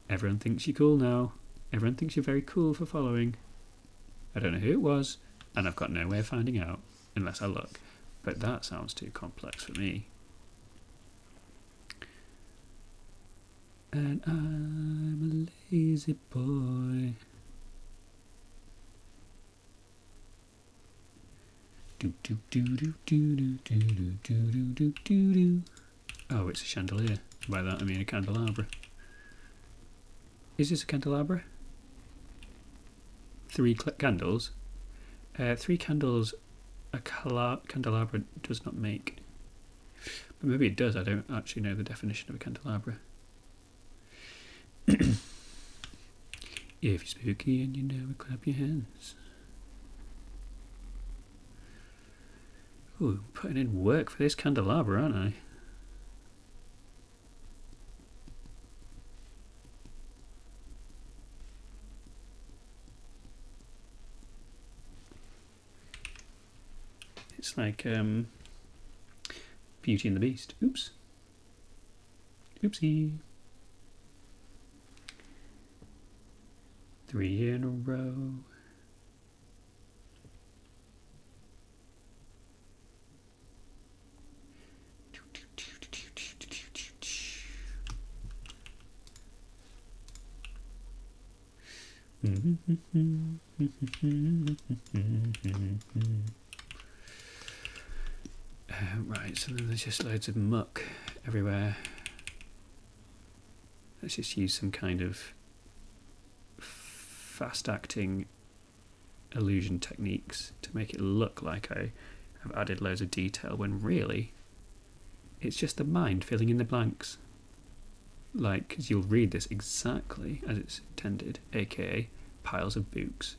Everyone thinks you're cool now. Everyone thinks you're very cool for following. I don't know who it was, and I've got no way of finding out, unless I look. But that sounds too complex for me. And I'm a lazy boy. Do do do do do do do do do do do do. Oh, it's a chandelier. By that I mean a candelabra. Is this a candelabra? 3 candles? 3 candles a candelabra does not make. But maybe it does, I don't actually know the definition of a candelabra. If you're spooky and you know it, clap your hands. Ooh, putting in work for this candelabra, aren't I? It's like Beauty and the Beast. Oops. Oopsie. 3 in a row. Right, so then there's just loads of muck everywhere. Let's just use some kind of fast-acting illusion techniques to make it look like I have added loads of detail when really it's just the mind filling in the blanks. Like, because you'll read this exactly as it's intended, aka piles of books.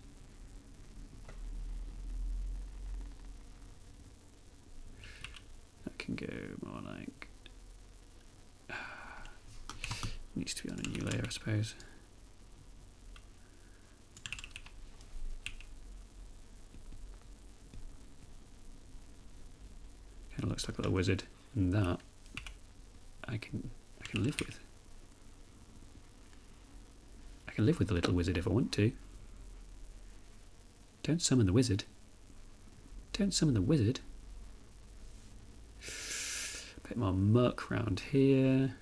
That can go more like... needs to be on a new layer, I suppose. Kind of looks like a little wizard, and that I can live with. I can live with the little wizard if I want to. Don't summon the wizard. Don't summon the wizard. A bit more muck round here.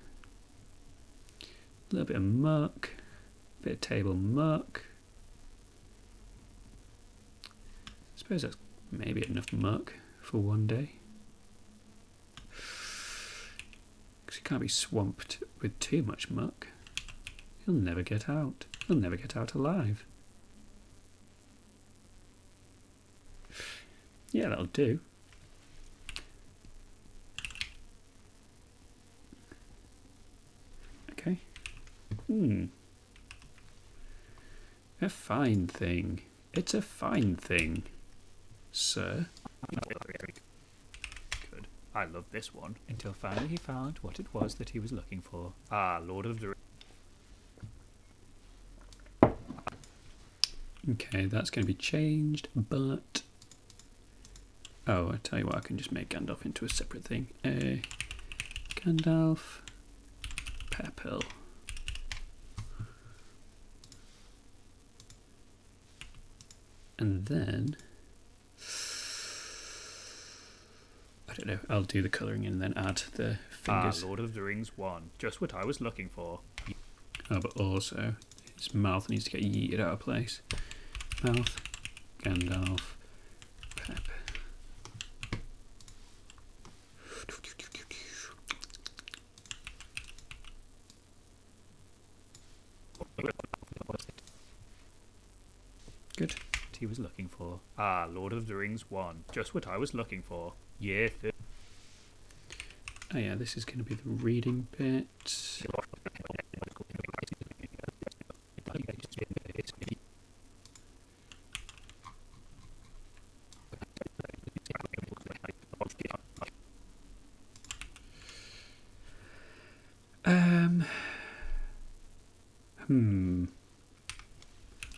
A little bit of muck. A bit of table muck. I suppose that's maybe enough muck for one day. Because you can't be swamped with too much muck. He'll never get out. He'll never get out alive. Yeah, that'll do. Okay. A fine thing. It's a fine thing, sir. Good. I love this one. Until finally he found what it was that he was looking for. Ah, Lord of the Rings. Okay, that's going to be changed, but... oh, I tell you what, I can just make Gandalf into a separate thing. Gandalf... Purple. And then... I don't know, I'll do the colouring and then add the fingers. Ah, Lord of the Rings 1. Just what I was looking for. Oh, but also, his mouth needs to get yeeted out of place. Mouth, Gandalf, Pep. Good. He was looking for. Ah, Lord of the Rings 1. Just what I was looking for. Yeah. Oh yeah, this is going to be the reading bit.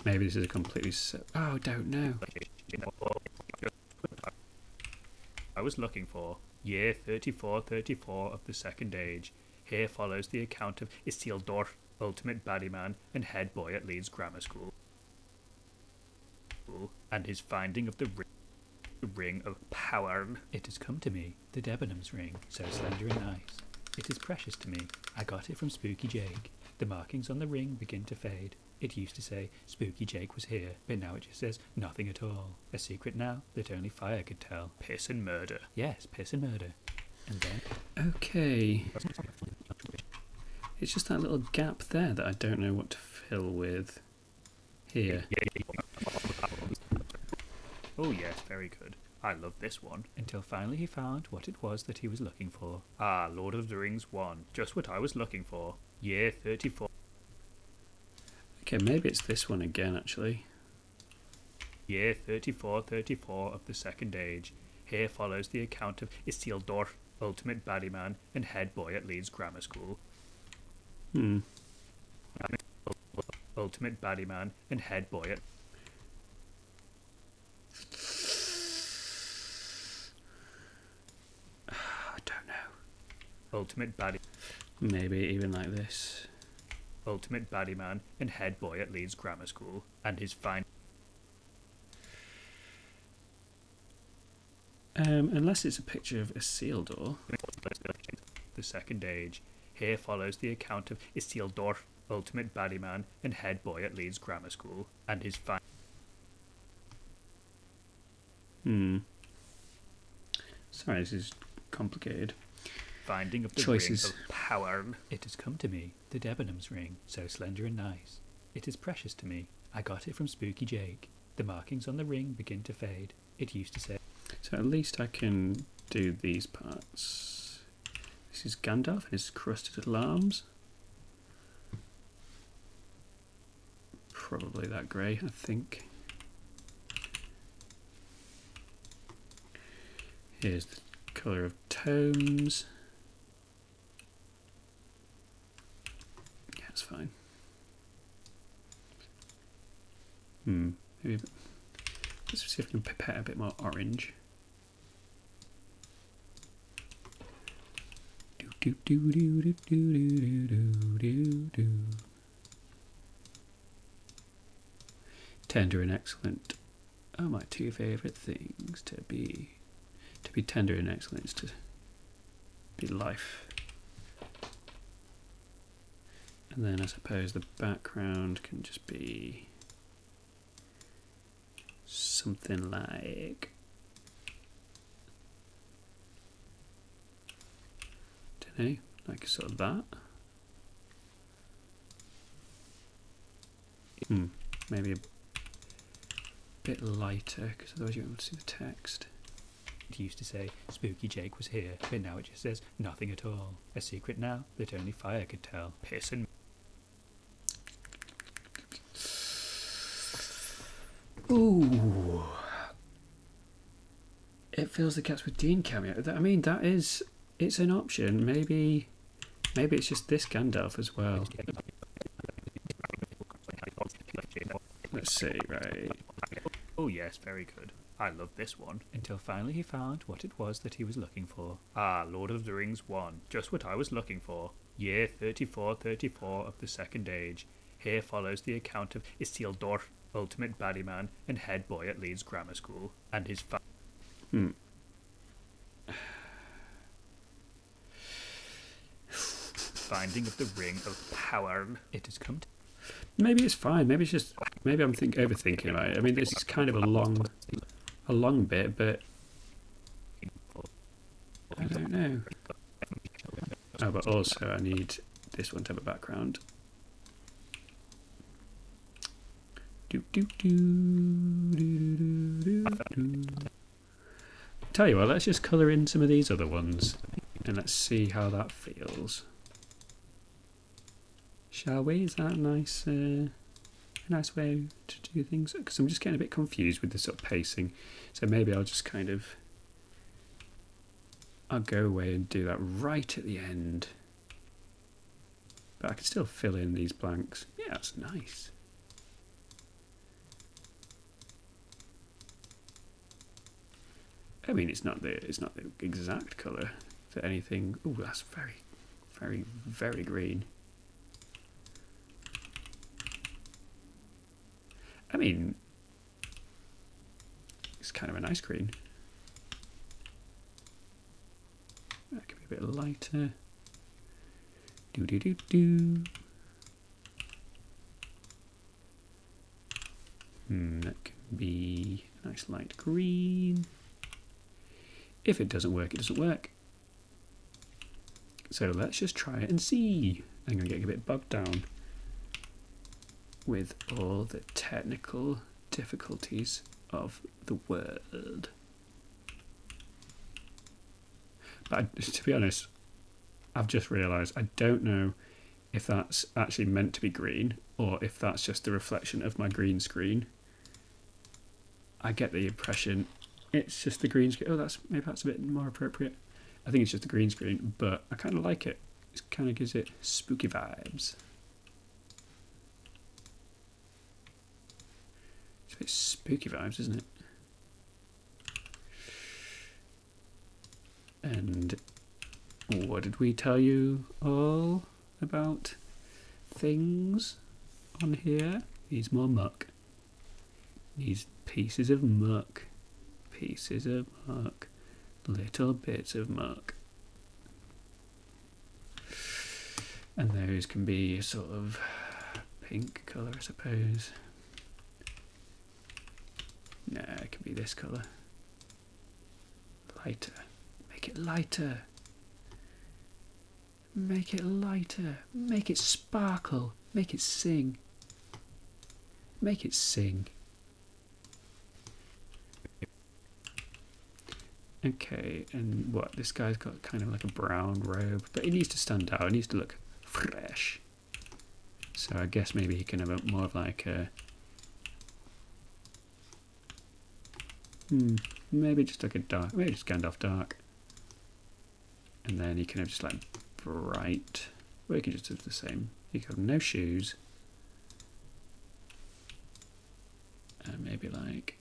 Maybe this is a completely... oh, I don't know. I was looking for. Year 3434 of the Second Age. Here follows the account of Isildur, ultimate baddie-man and head boy at Leeds Grammar School, and his finding of the ring of power. It has come to me, the Debenhams ring, so slender and nice. It is precious to me. I got it from Spooky Jake. The markings on the ring begin to fade. It used to say Spooky Jake was here, but now it just says nothing at all. A secret now that only fire could tell. Piss and murder. Yes, piss and murder. And then... okay. It's just that little gap there that I don't know what to fill with. Here. Oh yes, very good. I love this one. Until finally he found what it was that he was looking for. Ah, Lord of the Rings 1. Just what I was looking for. Year 34. Okay, maybe it's this one again, actually. Year 3434 of the Second Age. Here follows the account of Isildur, ultimate baddie man and head boy at Leeds Grammar School. Ultimate baddie man and head boy at... I don't know. Ultimate baddie... Maybe even like this. Ultimate baddie man and head boy at Leeds Grammar School, and his fine... Unless it's a picture of Isildur. The Second Age. Here follows the account of Isildur, ultimate baddie man and head boy at Leeds Grammar School, and his fine... Sorry, this is complicated. Finding of the Choices. ring of power. It has come to me, the Debenhams ring, so slender and nice. It is precious to me. I got it from Spooky Jake. The markings on the ring begin to fade. It used to say... So at least I can do these parts. This is Gandalf and his crusted little arms. Probably that grey, I think. Here's the colour of tomes. Yeah, it's fine. Maybe let's see if we can pipette a bit more orange. Do do do do do do do do do. Tender and excellent are my two favourite things. To be tender and excellent is to be life. And then I suppose the background can just be something like, don't know, like sort of that. Maybe a bit lighter, because otherwise you won't be able to see the text. It used to say Spooky Jake was here, but now it just says nothing at all. A secret now that only fire could tell. Piss and... Ooh. It fills the gaps with Dean cameo. I mean, that is... It's an option. Maybe it's just this Gandalf as well. Let's see, right. Oh yes, very good. I love this one. Until finally he found what it was that he was looking for. Ah, Lord of the Rings 1. Just what I was looking for. Year 3434 of the Second Age. Here follows the account of Isildur, ultimate baddie man and head boy at Leeds Grammar School, and his finding of the ring of power. It has come to... Maybe it's fine. Maybe it's just... Maybe I'm overthinking about it. I mean, this is kind of a long bit, but... I don't know. Oh, but also I need this one to have a background. Tell you what, let's just colour in some of these other ones and let's see how that feels. Shall we? Is that a nice way to do things? Because I'm just getting a bit confused with the sort of pacing. So maybe I'll just kind of... I'll go away and do that right at the end. But I can still fill in these blanks. Yeah, that's nice. I mean, it's not the exact colour for anything. Oh, that's very, very, very green. I mean, it's kind of a nice green. That could be a bit lighter. Do do do do. That can be a nice light green. If it doesn't work, it doesn't work. So let's just try it and see. I'm going to get a bit bogged down with all the technical difficulties of the word. But to be honest, I've just realised I don't know if that's actually meant to be green or if that's just the reflection of my green screen. I get the impression it's just the green screen. Oh, maybe that's a bit more appropriate. I think it's just the green screen, but I kind of like it. It kind of gives it spooky vibes. It's a bit spooky vibes, isn't it? And what did we tell you all about things on here? Needs more muck. Needs pieces of muck. Pieces of muck. Little bits of muck. And those can be a sort of pink colour, I suppose. No, it can be this colour. Lighter. Make it lighter. Make it lighter. Make it sparkle. Make it sing. Make it sing. Okay, and what? This guy's got kind of like a brown robe, but he needs to stand out. He needs to look fresh. So I guess maybe he can have a more of like a... maybe just like a dark... Maybe just Gandalf dark. And then he can have just like bright... Well, he can just have the same. He can have no shoes. And maybe like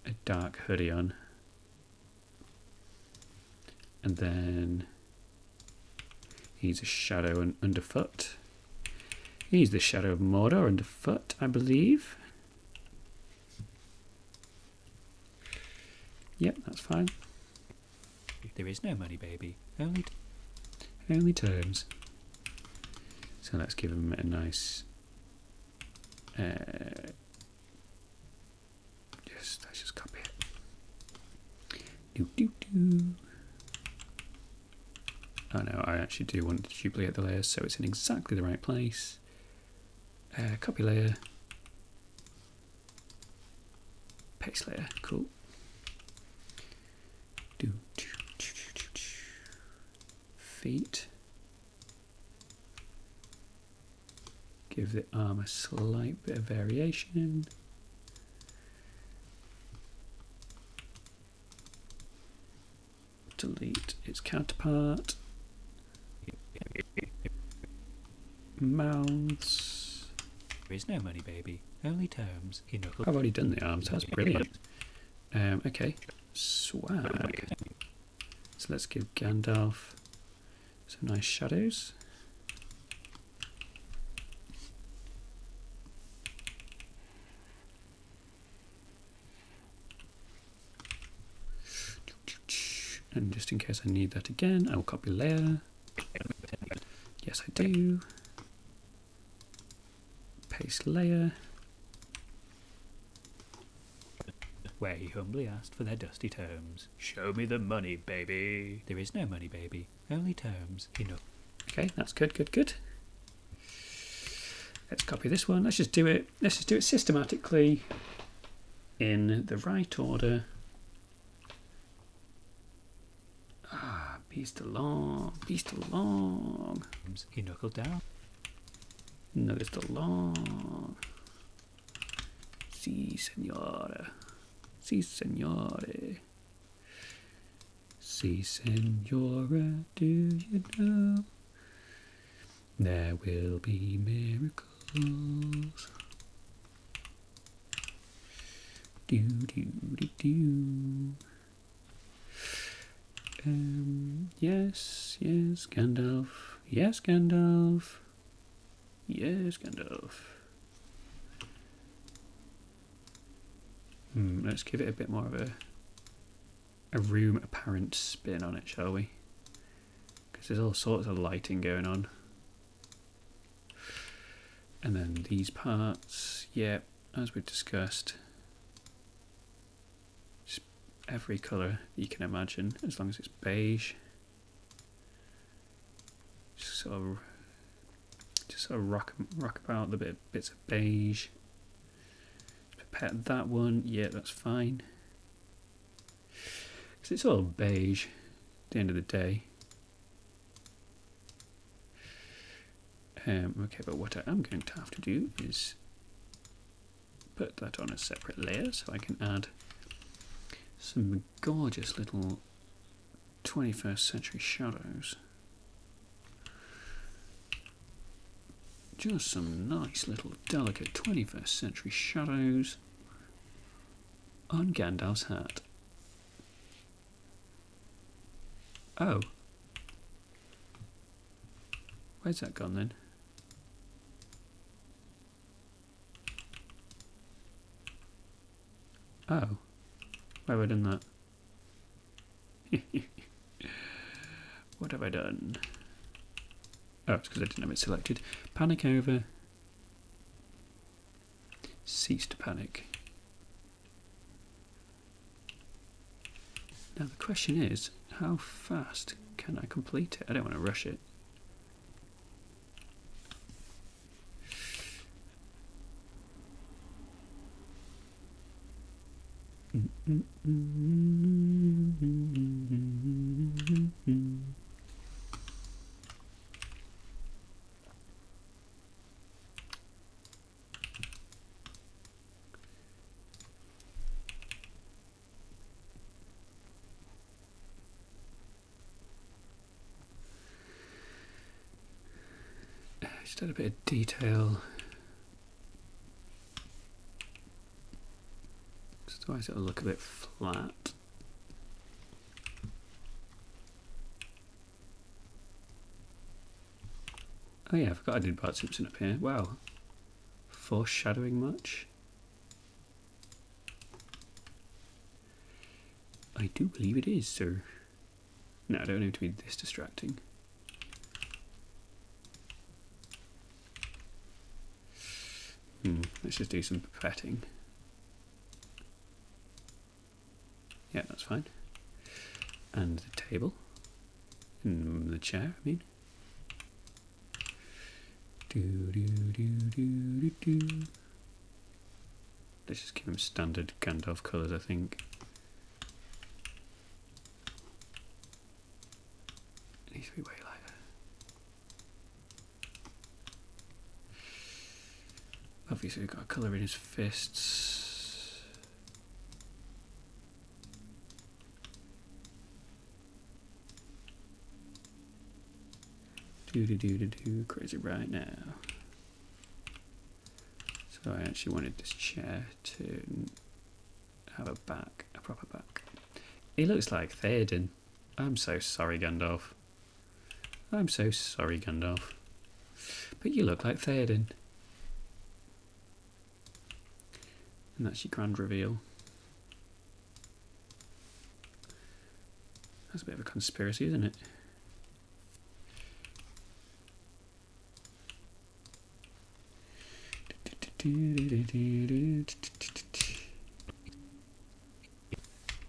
a dark hoodie on. And then he's a shadow and underfoot. He's the shadow of Mordor underfoot, I believe. Yep, that's fine. There is no money, baby. Only terms. So let's give him a nice... let's just copy it. Oh no, I actually do want to duplicate the layers so it's in exactly the right place. Copy layer. Paste layer, cool. Feet. Give the arm a slight bit of variation. Delete its counterpart. Mouths. There is no money, baby. Only terms. I've already done the arms, that's brilliant. Okay, swag. So let's give Gandalf some nice shadows. And just in case I need that again, I will copy layer. Yes, I do. Paste layer. Where he humbly asked for their dusty terms. Show me the money, baby. There is no money, baby. Only terms. Okay, that's good, good, good. Let's copy this one. Let's just do it. Let's just do it systematically in the right order. Beast along, beast along. He knuckled down. Knuckles along. Si, senora. Si, signore. Si, senora, do you know there will be miracles? Do, do, do, do. Yes, yes, Gandalf. Yes, Gandalf. Yes, Gandalf. Let's give it a bit more of a room apparent spin on it, shall we? Because there's all sorts of lighting going on. And then these parts, yeah, as we've discussed. Every colour you can imagine, as long as it's beige. Just sort of rock about the bits of beige. Prepare that one, yeah, that's fine. Because it's all beige at the end of the day. Okay, but what I am going to have to do is put that on a separate layer so I can add some gorgeous little 21st century shadows. Just some nice little delicate 21st century shadows on Gandalf's hat. Oh. Where's that gone then? Oh. Why have I done that? What have I done? Oh, it's because I didn't have it selected. Panic over. Cease to panic. Now the question is, how fast can I complete it? I don't want to rush it. Just add a bit of detail. Otherwise it'll look a bit flat. Oh yeah, I forgot I did Bart Simpson up here. Wow. Foreshadowing much? I do believe it is, sir. No, I don't need to be this distracting. Let's just do some petting. Yeah, that's fine. And the table. And the chair, I mean. Let's just give him standard Gandalf colours, I think. It needs to be way lighter. Obviously we've got a colour in his fists. Crazy right now. So I actually wanted this chair to have a back, a proper back. He looks like Theoden. I'm so sorry, Gandalf. I'm so sorry, Gandalf. But you look like Theoden. And that's your grand reveal. That's a bit of a conspiracy, isn't it?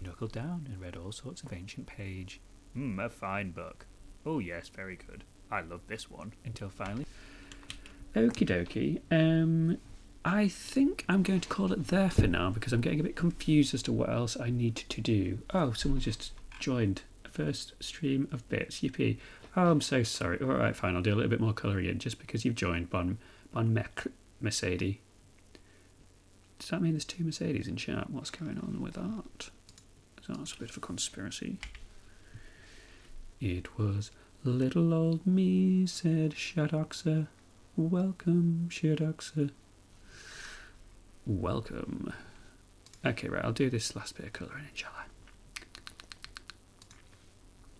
Knuckled down and read all sorts of ancient page. A fine book. Oh yes, very good. I love this one. Until finally... Okie dokie. I think I'm going to call it there for now because I'm getting a bit confused as to what else I need to do. Oh, someone just joined. First stream of bits. Yippee. Oh, I'm so sorry. Alright, fine. I'll do a little bit more colouring in just because you've joined Bon Mercedes. Does that mean there's two Mercedes in chat? What's going on with that? That's a bit of a conspiracy. It was little old me, said Shadoxa. Welcome, Shadoxa. Welcome. Okay, right, I'll do this last bit of colouring, inshallah.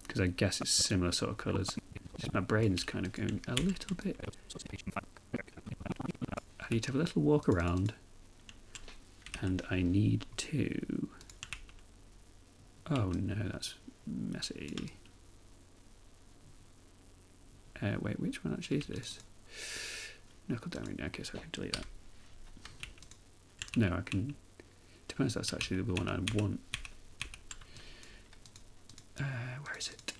Because I guess it's similar sort of colours. Just my brain's kind of going a little bit... I need to have a little walk around. And I need to... Oh no, that's messy. Wait, which one actually is this? Knuckle down right now, okay, so I can delete that. No, I can... To be honest, that's actually the one I want. Where is it?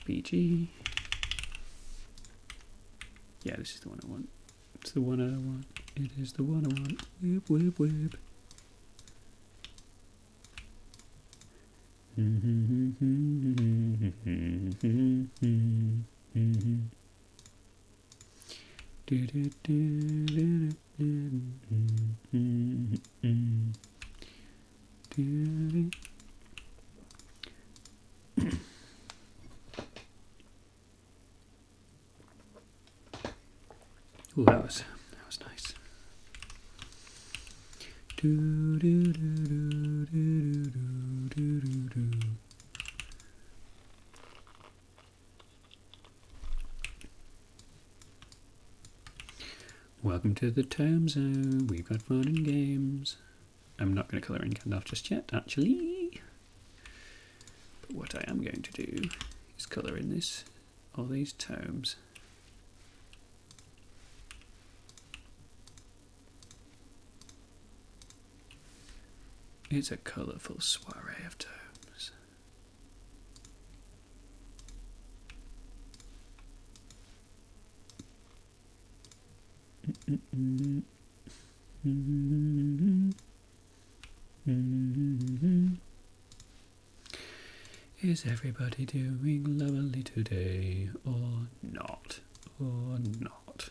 BG. Yeah, this is the one I want. It's the one I want. It is the one I want. Whip, whip, whip. Ooh, that was nice. Welcome to the Tome Zone. We've got fun and games. I'm not going to colour in Gandalf just yet, actually. But what I am going to do is colour in all these tomes. It's a colourful soiree of tomes. Is everybody doing lovely today, or not? Or not?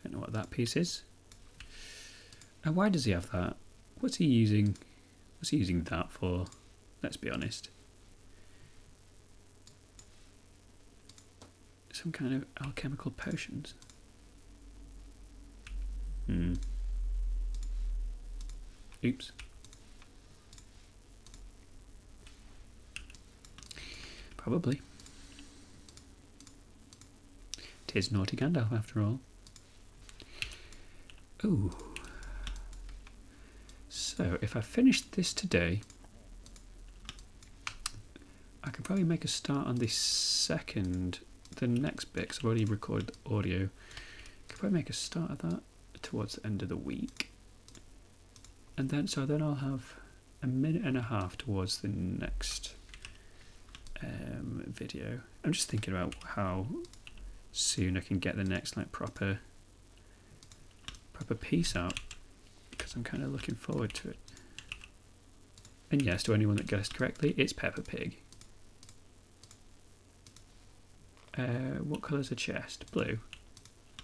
Don't know what that piece is. And why does he have that? What's he using? What's he using that for? Let's be honest. Some kind of alchemical potions. Oops. Probably. 'Tis naughty Gandalf after all. Ooh. So, if I finish this today, I could probably make a start on the next bit, because I've already recorded the audio. I could probably make a start of that towards the end of the week. And then, I'll have a minute and a half towards the next video. I'm just thinking about how soon I can get the next proper piece out, because I'm kind of looking forward to it. And yes, to anyone that guessed correctly, it's Peppa Pig. What colour's a chest? Blue?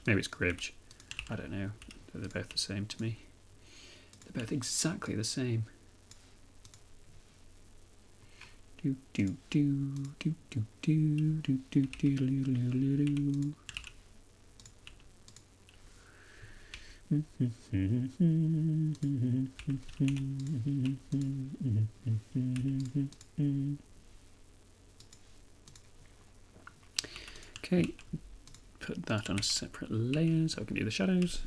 Maybe it's Gribbage. I don't know. They're both the same to me. They're both exactly the same. Do do do do do do do do do do do. Okay, put that on a separate layer so I can do the shadows.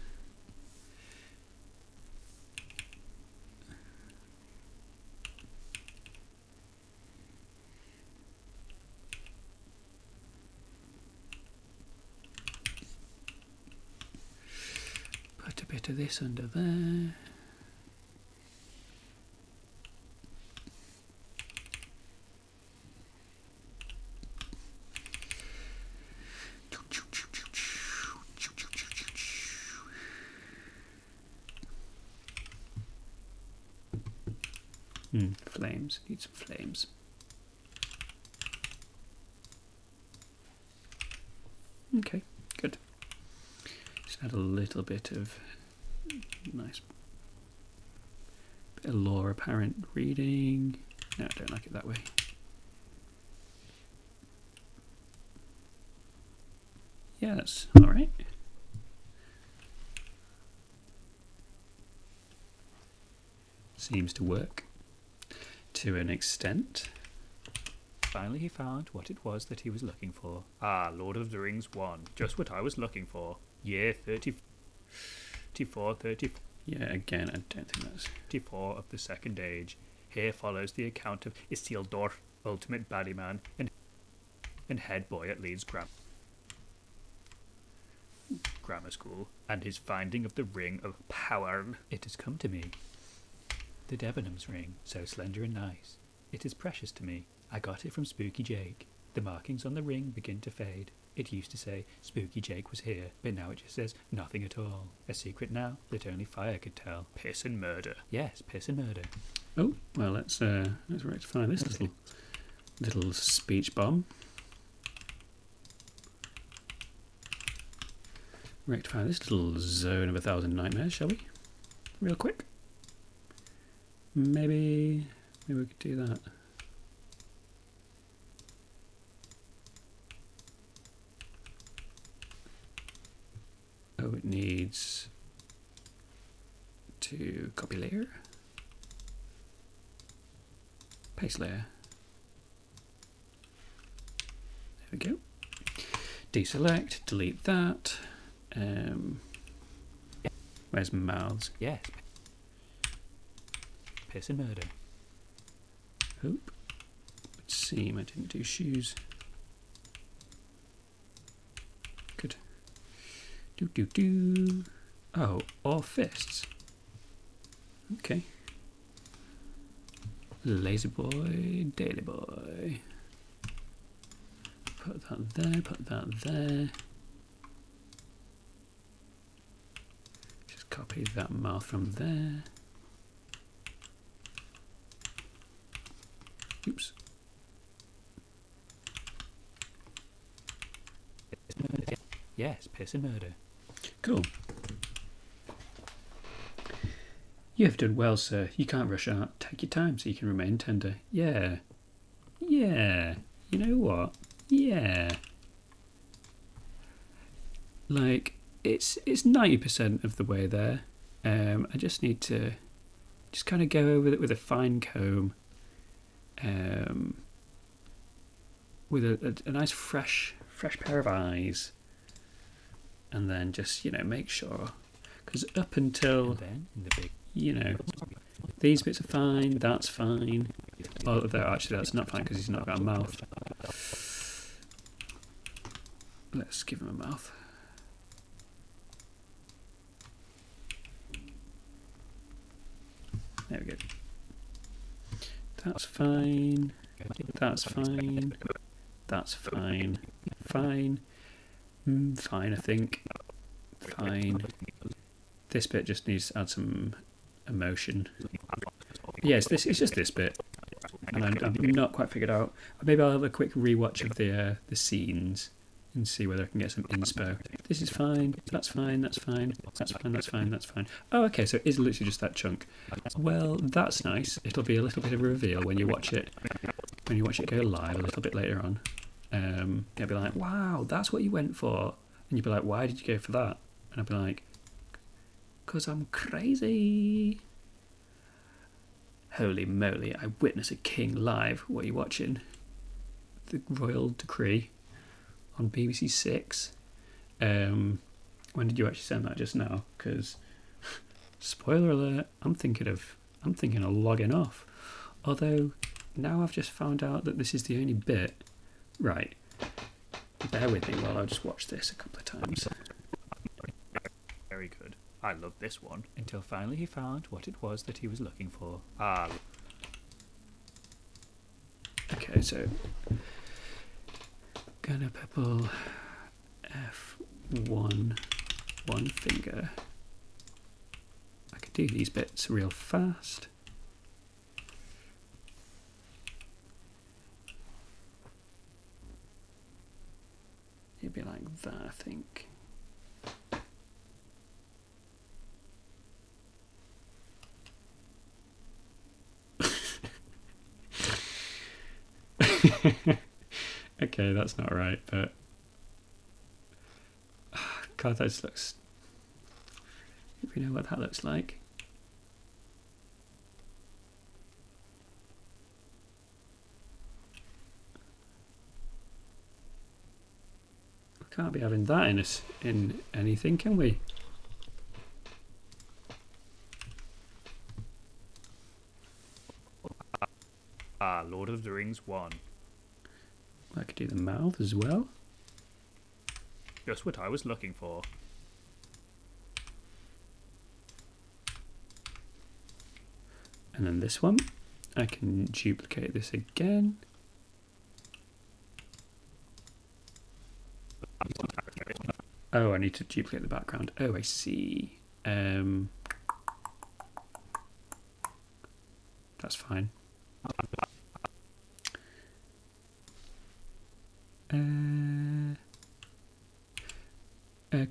Put a bit of this under there. Flames. Need some flames. Okay, good. Just add a little bit of nice bit of lore apparent reading. No, I don't like it that way. Yeah, that's alright. Seems to work. To an extent. Finally he found what it was that he was looking for. Ah, Lord of the Rings 1. Just what I was looking for. Year 34. Yeah, again, I don't think that's... 34 of the Second Age. Here follows the account of Isildur, ultimate baddie man, and head boy at Leeds Grammar School, and his finding of the Ring of Power. It has come to me. The Debenhams ring, so slender and nice. It is precious to me. I got it from Spooky Jake. The markings on the ring begin to fade. It used to say Spooky Jake was here, but now it just says nothing at all. A secret now that only fire could tell. Piss and murder. Yes, piss and murder. Oh, well, let's rectify this little speech bomb. rectify this little zone of 1,000 nightmares, shall we? Real quick. Maybe we could do that. Oh, it needs to copy layer, paste layer. There we go. Deselect, delete that. Where's mouths? Yes. Piss and murder. Oop. Would seem I didn't do shoes. Good. Do. Oh, or fists. Okay. Lazy boy, daily boy. Put that there, put that there. Just copy that mouth from there. Oops. Yes, piss and murder. Cool. You have done well, sir. You can't rush out. Take your time so you can remain tender. Yeah. Yeah. You know what? Yeah. Like, it's 90% of the way there. I just need to just kind of go over it with a fine comb. With a nice fresh pair of eyes. And then just, make sure. Because up until, And then in the big these bits are fine, that's fine. Although actually that's not fine because he's not got a mouth. Let's give him a mouth. There we go. That's fine. That's fine. That's fine. Fine. Fine, I think. Fine. This bit just needs to add some emotion. Yes, it's just this bit, and I'm not quite figured out. Maybe I'll have a quick rewatch of the scenes and see whether I can get some inspo. This is fine. That's fine. That's fine. That's fine. That's fine. That's fine. Oh, okay. So it is literally just that chunk. Well, that's nice. It'll be a little bit of a reveal when you watch it. When you watch it go live a little bit later on. You'll be like, "Wow, that's what you went for," and you'll be like, "Why did you go for that?" And I'll be like, "'Cause I'm crazy." Holy moly, I witness a king live. What are you watching? The Royal Decree on BBC 6. When did you actually send that? Just now? Because, spoiler alert, I'm thinking of logging off. Although, now I've just found out that this is the only bit. Right. Bear with me while I just watch this a couple of times. very good. I love this one. Until finally he found what it was that he was looking for. Okay, so gonna purple F1 one finger. I could do these bits real fast. It'd be like that, I think. Okay, that's not right, but God, that just looks. If you know what that looks like. We can't be having that in anything, can we? Lord of the Rings 1. I could do the mouth as well. Just what I was looking for. And then this one, I can duplicate this again. Oh, I need to duplicate the background. Oh, I see. That's fine.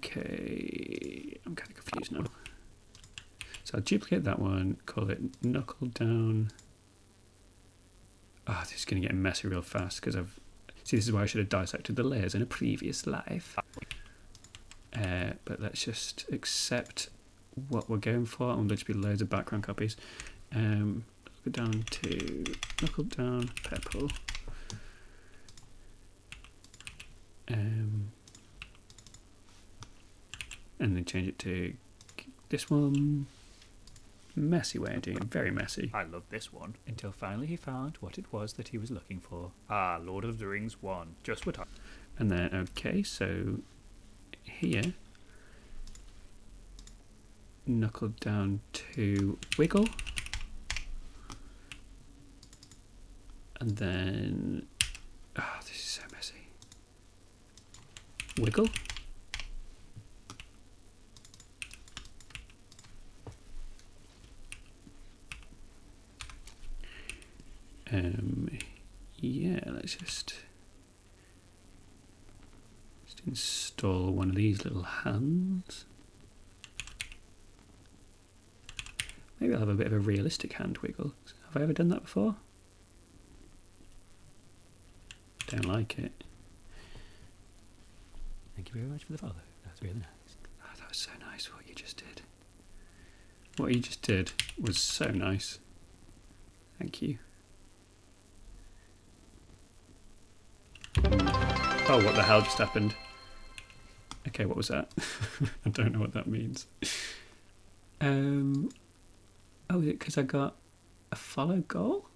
Okay, I'm kind of confused now. So I'll duplicate that one, call it knuckle down. Oh, this is going to get messy real fast because I've... See, this is why I should have dissected the layers in a previous life. But let's just accept what we're going for, and there'll just be loads of background copies. Go down to knuckle down, purple. And then change it to this one. Messy way of doing it, very messy. I love this one. Until finally he found what it was that he was looking for. Ah, Lord of the Rings 1. Just what I... And then, okay, so here, knuckle down to wiggle. And then, oh, this is so messy. Wiggle. Yeah, let's just install one of these little hands. Maybe I'll have a bit of a realistic hand wiggle. Have I ever done that before? Don't like it. Thank you very much for the follow. That's really nice. Oh, that was so nice what you just did. What you just did was so nice. Thank you. Oh, what the hell just happened? Okay, what was that? I don't know what that means. Oh, is it because I got a follow goal?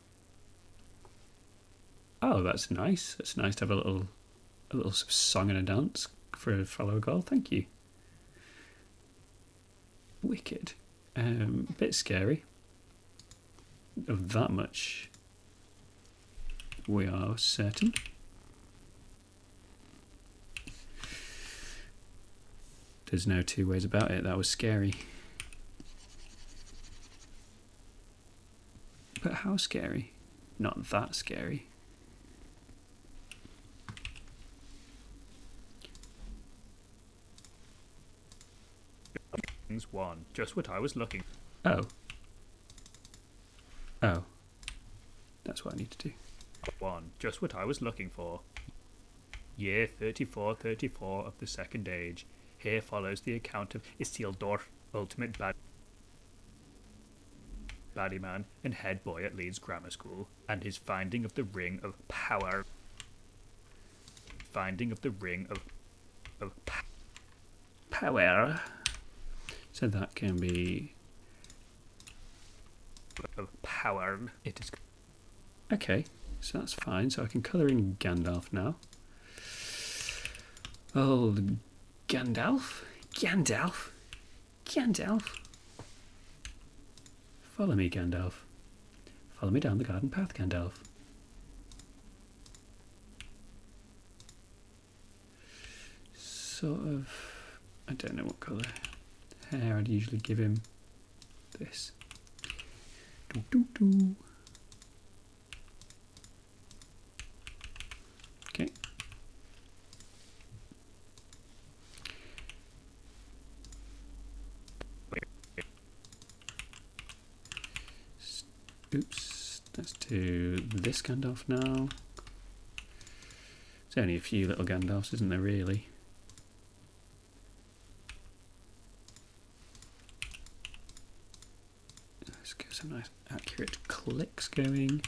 Oh, that's nice. That's nice to have a little song and a dance for a follow goal. Thank you. Wicked. A bit scary. Of that much, we are certain. There's no two ways about it. That was scary. But how scary? Not that scary. Rings 1. Just what I was looking... Oh. Oh. That's what I need to do. 1. Just what I was looking for. Year 3434 of the Second Age. Here follows the account of Isildur, ultimate baddie man and head boy at Leeds Grammar School, and his finding of the Ring of Power. Finding of the Ring of Power. So that can be... of power. It is... Okay, so that's fine. So I can colour in Gandalf now. Oh, Gandalf? Gandalf? Gandalf? Follow me, Gandalf. Follow me down the garden path, Gandalf. Sort of... I don't know what colour hair I'd usually give him. This. Doo doo doo. Okay. Oops, let's do this Gandalf now. There's only a few little Gandalfs, isn't there, really? Let's get some nice accurate clicks going.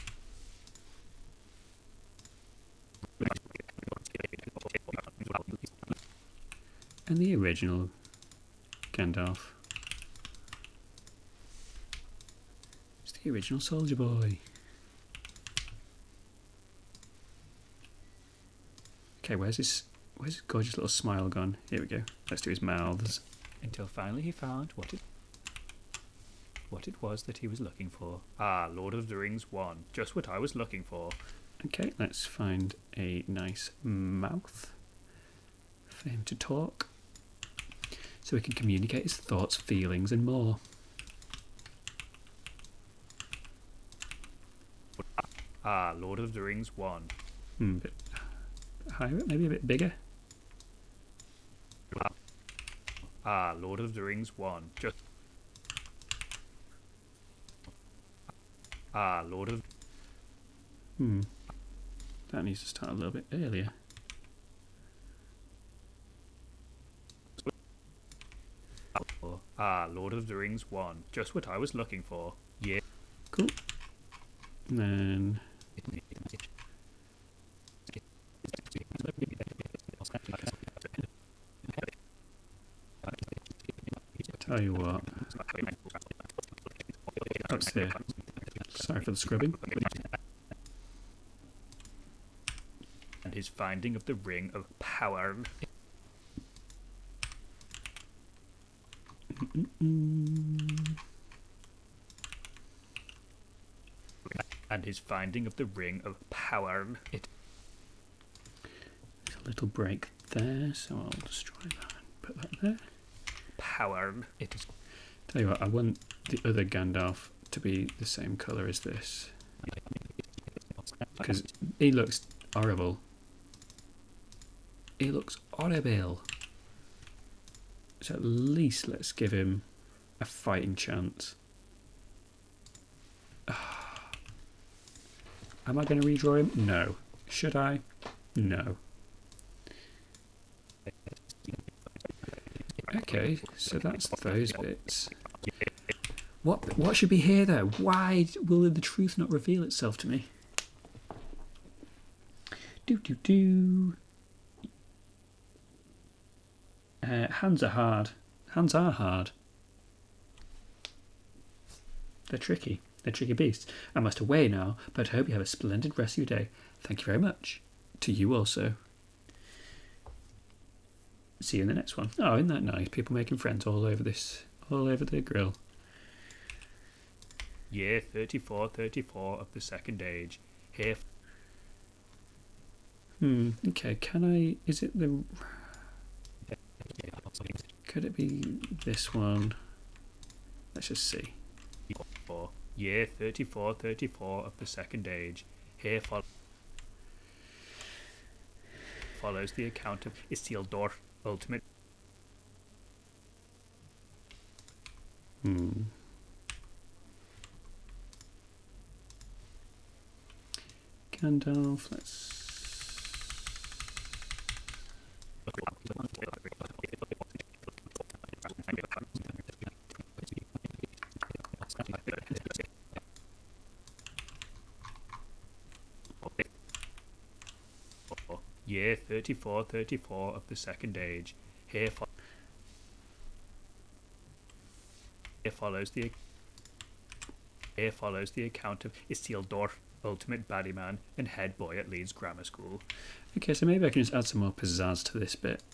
And the original Gandalf. It's the original Soldier Boy. Okay, where's his gorgeous little smile gone? Here we go. Let's do his mouths. Until finally he found what it was that he was looking for. Ah, Lord of the Rings 1. Just what I was looking for. Okay, let's find a nice mouth for him to talk, so he can communicate his thoughts, feelings, and more. Ah, Lord of the Rings 1. Bit higher, maybe a bit bigger. Lord of the Rings 1. Lord of... That needs to start a little bit earlier. Lord of the Rings 1. Just what I was looking for. Yeah. Cool. And then... Tell you what. What's there? Sorry for the scrubbing. And his finding of the Ring of Power. And his finding of the Ring of Power. There's a little break there, so I'll destroy that and put that there. Power. It is. Tell you what, I want the other Gandalf to be the same colour as this. Because he looks horrible. He looks horrible. So at least let's give him a fighting chance. Am I going to redraw him? No. Should I? No. Okay, so that's those bits. What should be here though? Why will the truth not reveal itself to me? Hands are hard. Hands are hard. They're tricky. They're tricky beasts. I must away now, but hope you have a splendid rest of your day. Thank you very much. To you also. See you in the next one. Oh, isn't that nice? People making friends all over this, all over the grill. Year 3434 of the Second Age. Here. Okay, can I... Is it the... Could it be this one? Let's just see. Year 3434 of the Second Age. Here follows the account of Isildur, ultimate. Gandalf, let's... Year 3434 of the Second Age. Here follows the account of Isildur, ultimate baddie man and head boy at Leeds Grammar School. Okay, so maybe I can just add some more pizzazz to this bit.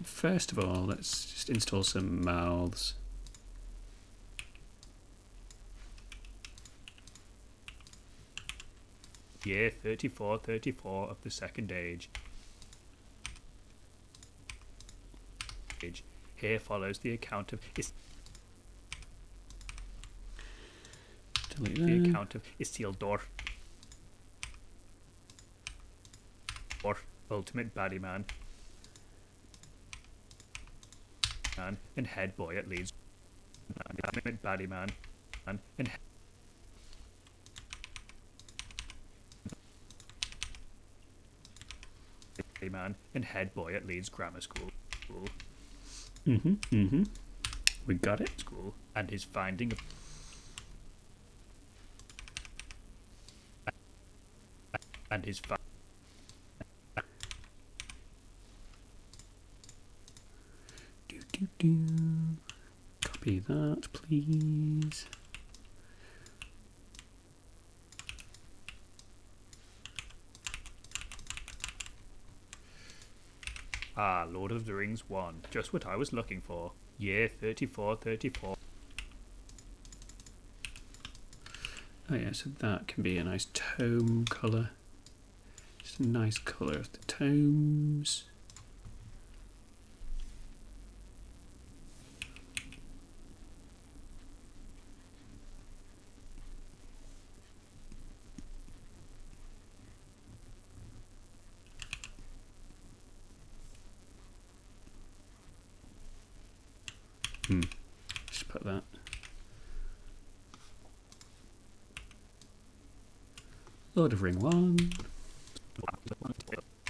First of all, let's just install some mouths. Year 3434 of the Second Age. Here follows the account of Isildur, or ultimate baddie man and head boy at Leeds. Ultimate baddie man and head boy at Leeds Grammar School. We got it. School and his finding of Copy that, please. Lord of the Rings 1. Just what I was looking for. Year 3434. Oh yeah, so that can be a nice tome colour. Just a nice colour of the tomes. Just put that. Lord of Ring 1.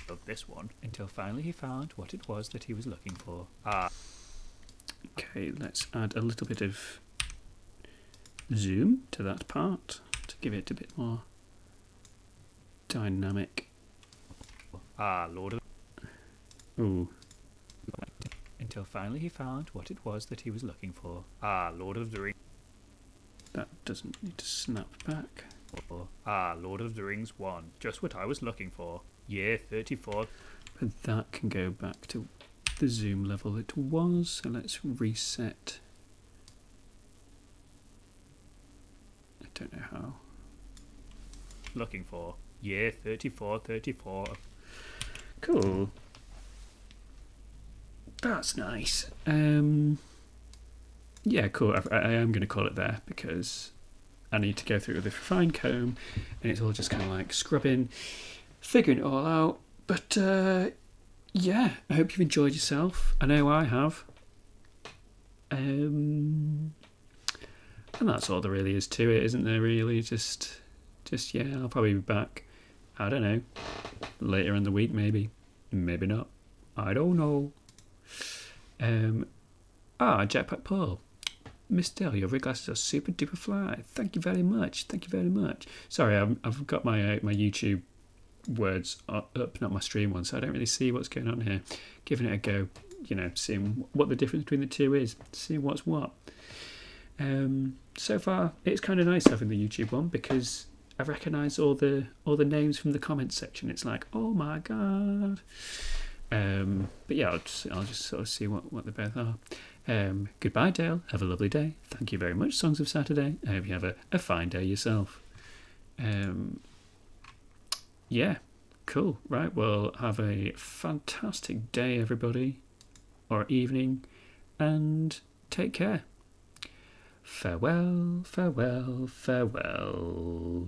Of this one until finally he found what it was that he was looking for. Okay, let's add a little bit of zoom to that part to give it a bit more dynamic. Lord of. Ooh. Until finally he found what it was that he was looking for. Lord of the Rings. That doesn't need to snap back. Lord of the Rings 1. Just what I was looking for. Year 34. But that can go back to the zoom level it was. So let's reset. I don't know how. Looking for. Year 34. Cool. That's nice. Yeah, cool. I am going to call it there because I need to go through with a fine comb and it's all just kind of like scrubbing, figuring it all out. But yeah, I hope you've enjoyed yourself. I know I have. And that's all there really is to it, isn't there? Really, just yeah. I'll probably be back. I don't know. Later in the week, maybe not. I don't know. Jetpack Paul. Miss Dell, your rig glasses are super duper fly. Thank you very much. Sorry, I've got my YouTube words up, not my stream one, so I don't really see what's going on here. Giving it a go, seeing what the difference between the two is, seeing what's what. So far, it's kind of nice having the YouTube one because I recognise all the names from the comments section. It's like, oh my god. But yeah, I'll just sort of see what they both are. Goodbye, Dale. Have a lovely day. Thank you very much, Songs of Saturday. I hope you have a fine day yourself. Yeah, cool. Right, well, have a fantastic day, everybody, or evening, and take care. Farewell, farewell, farewell.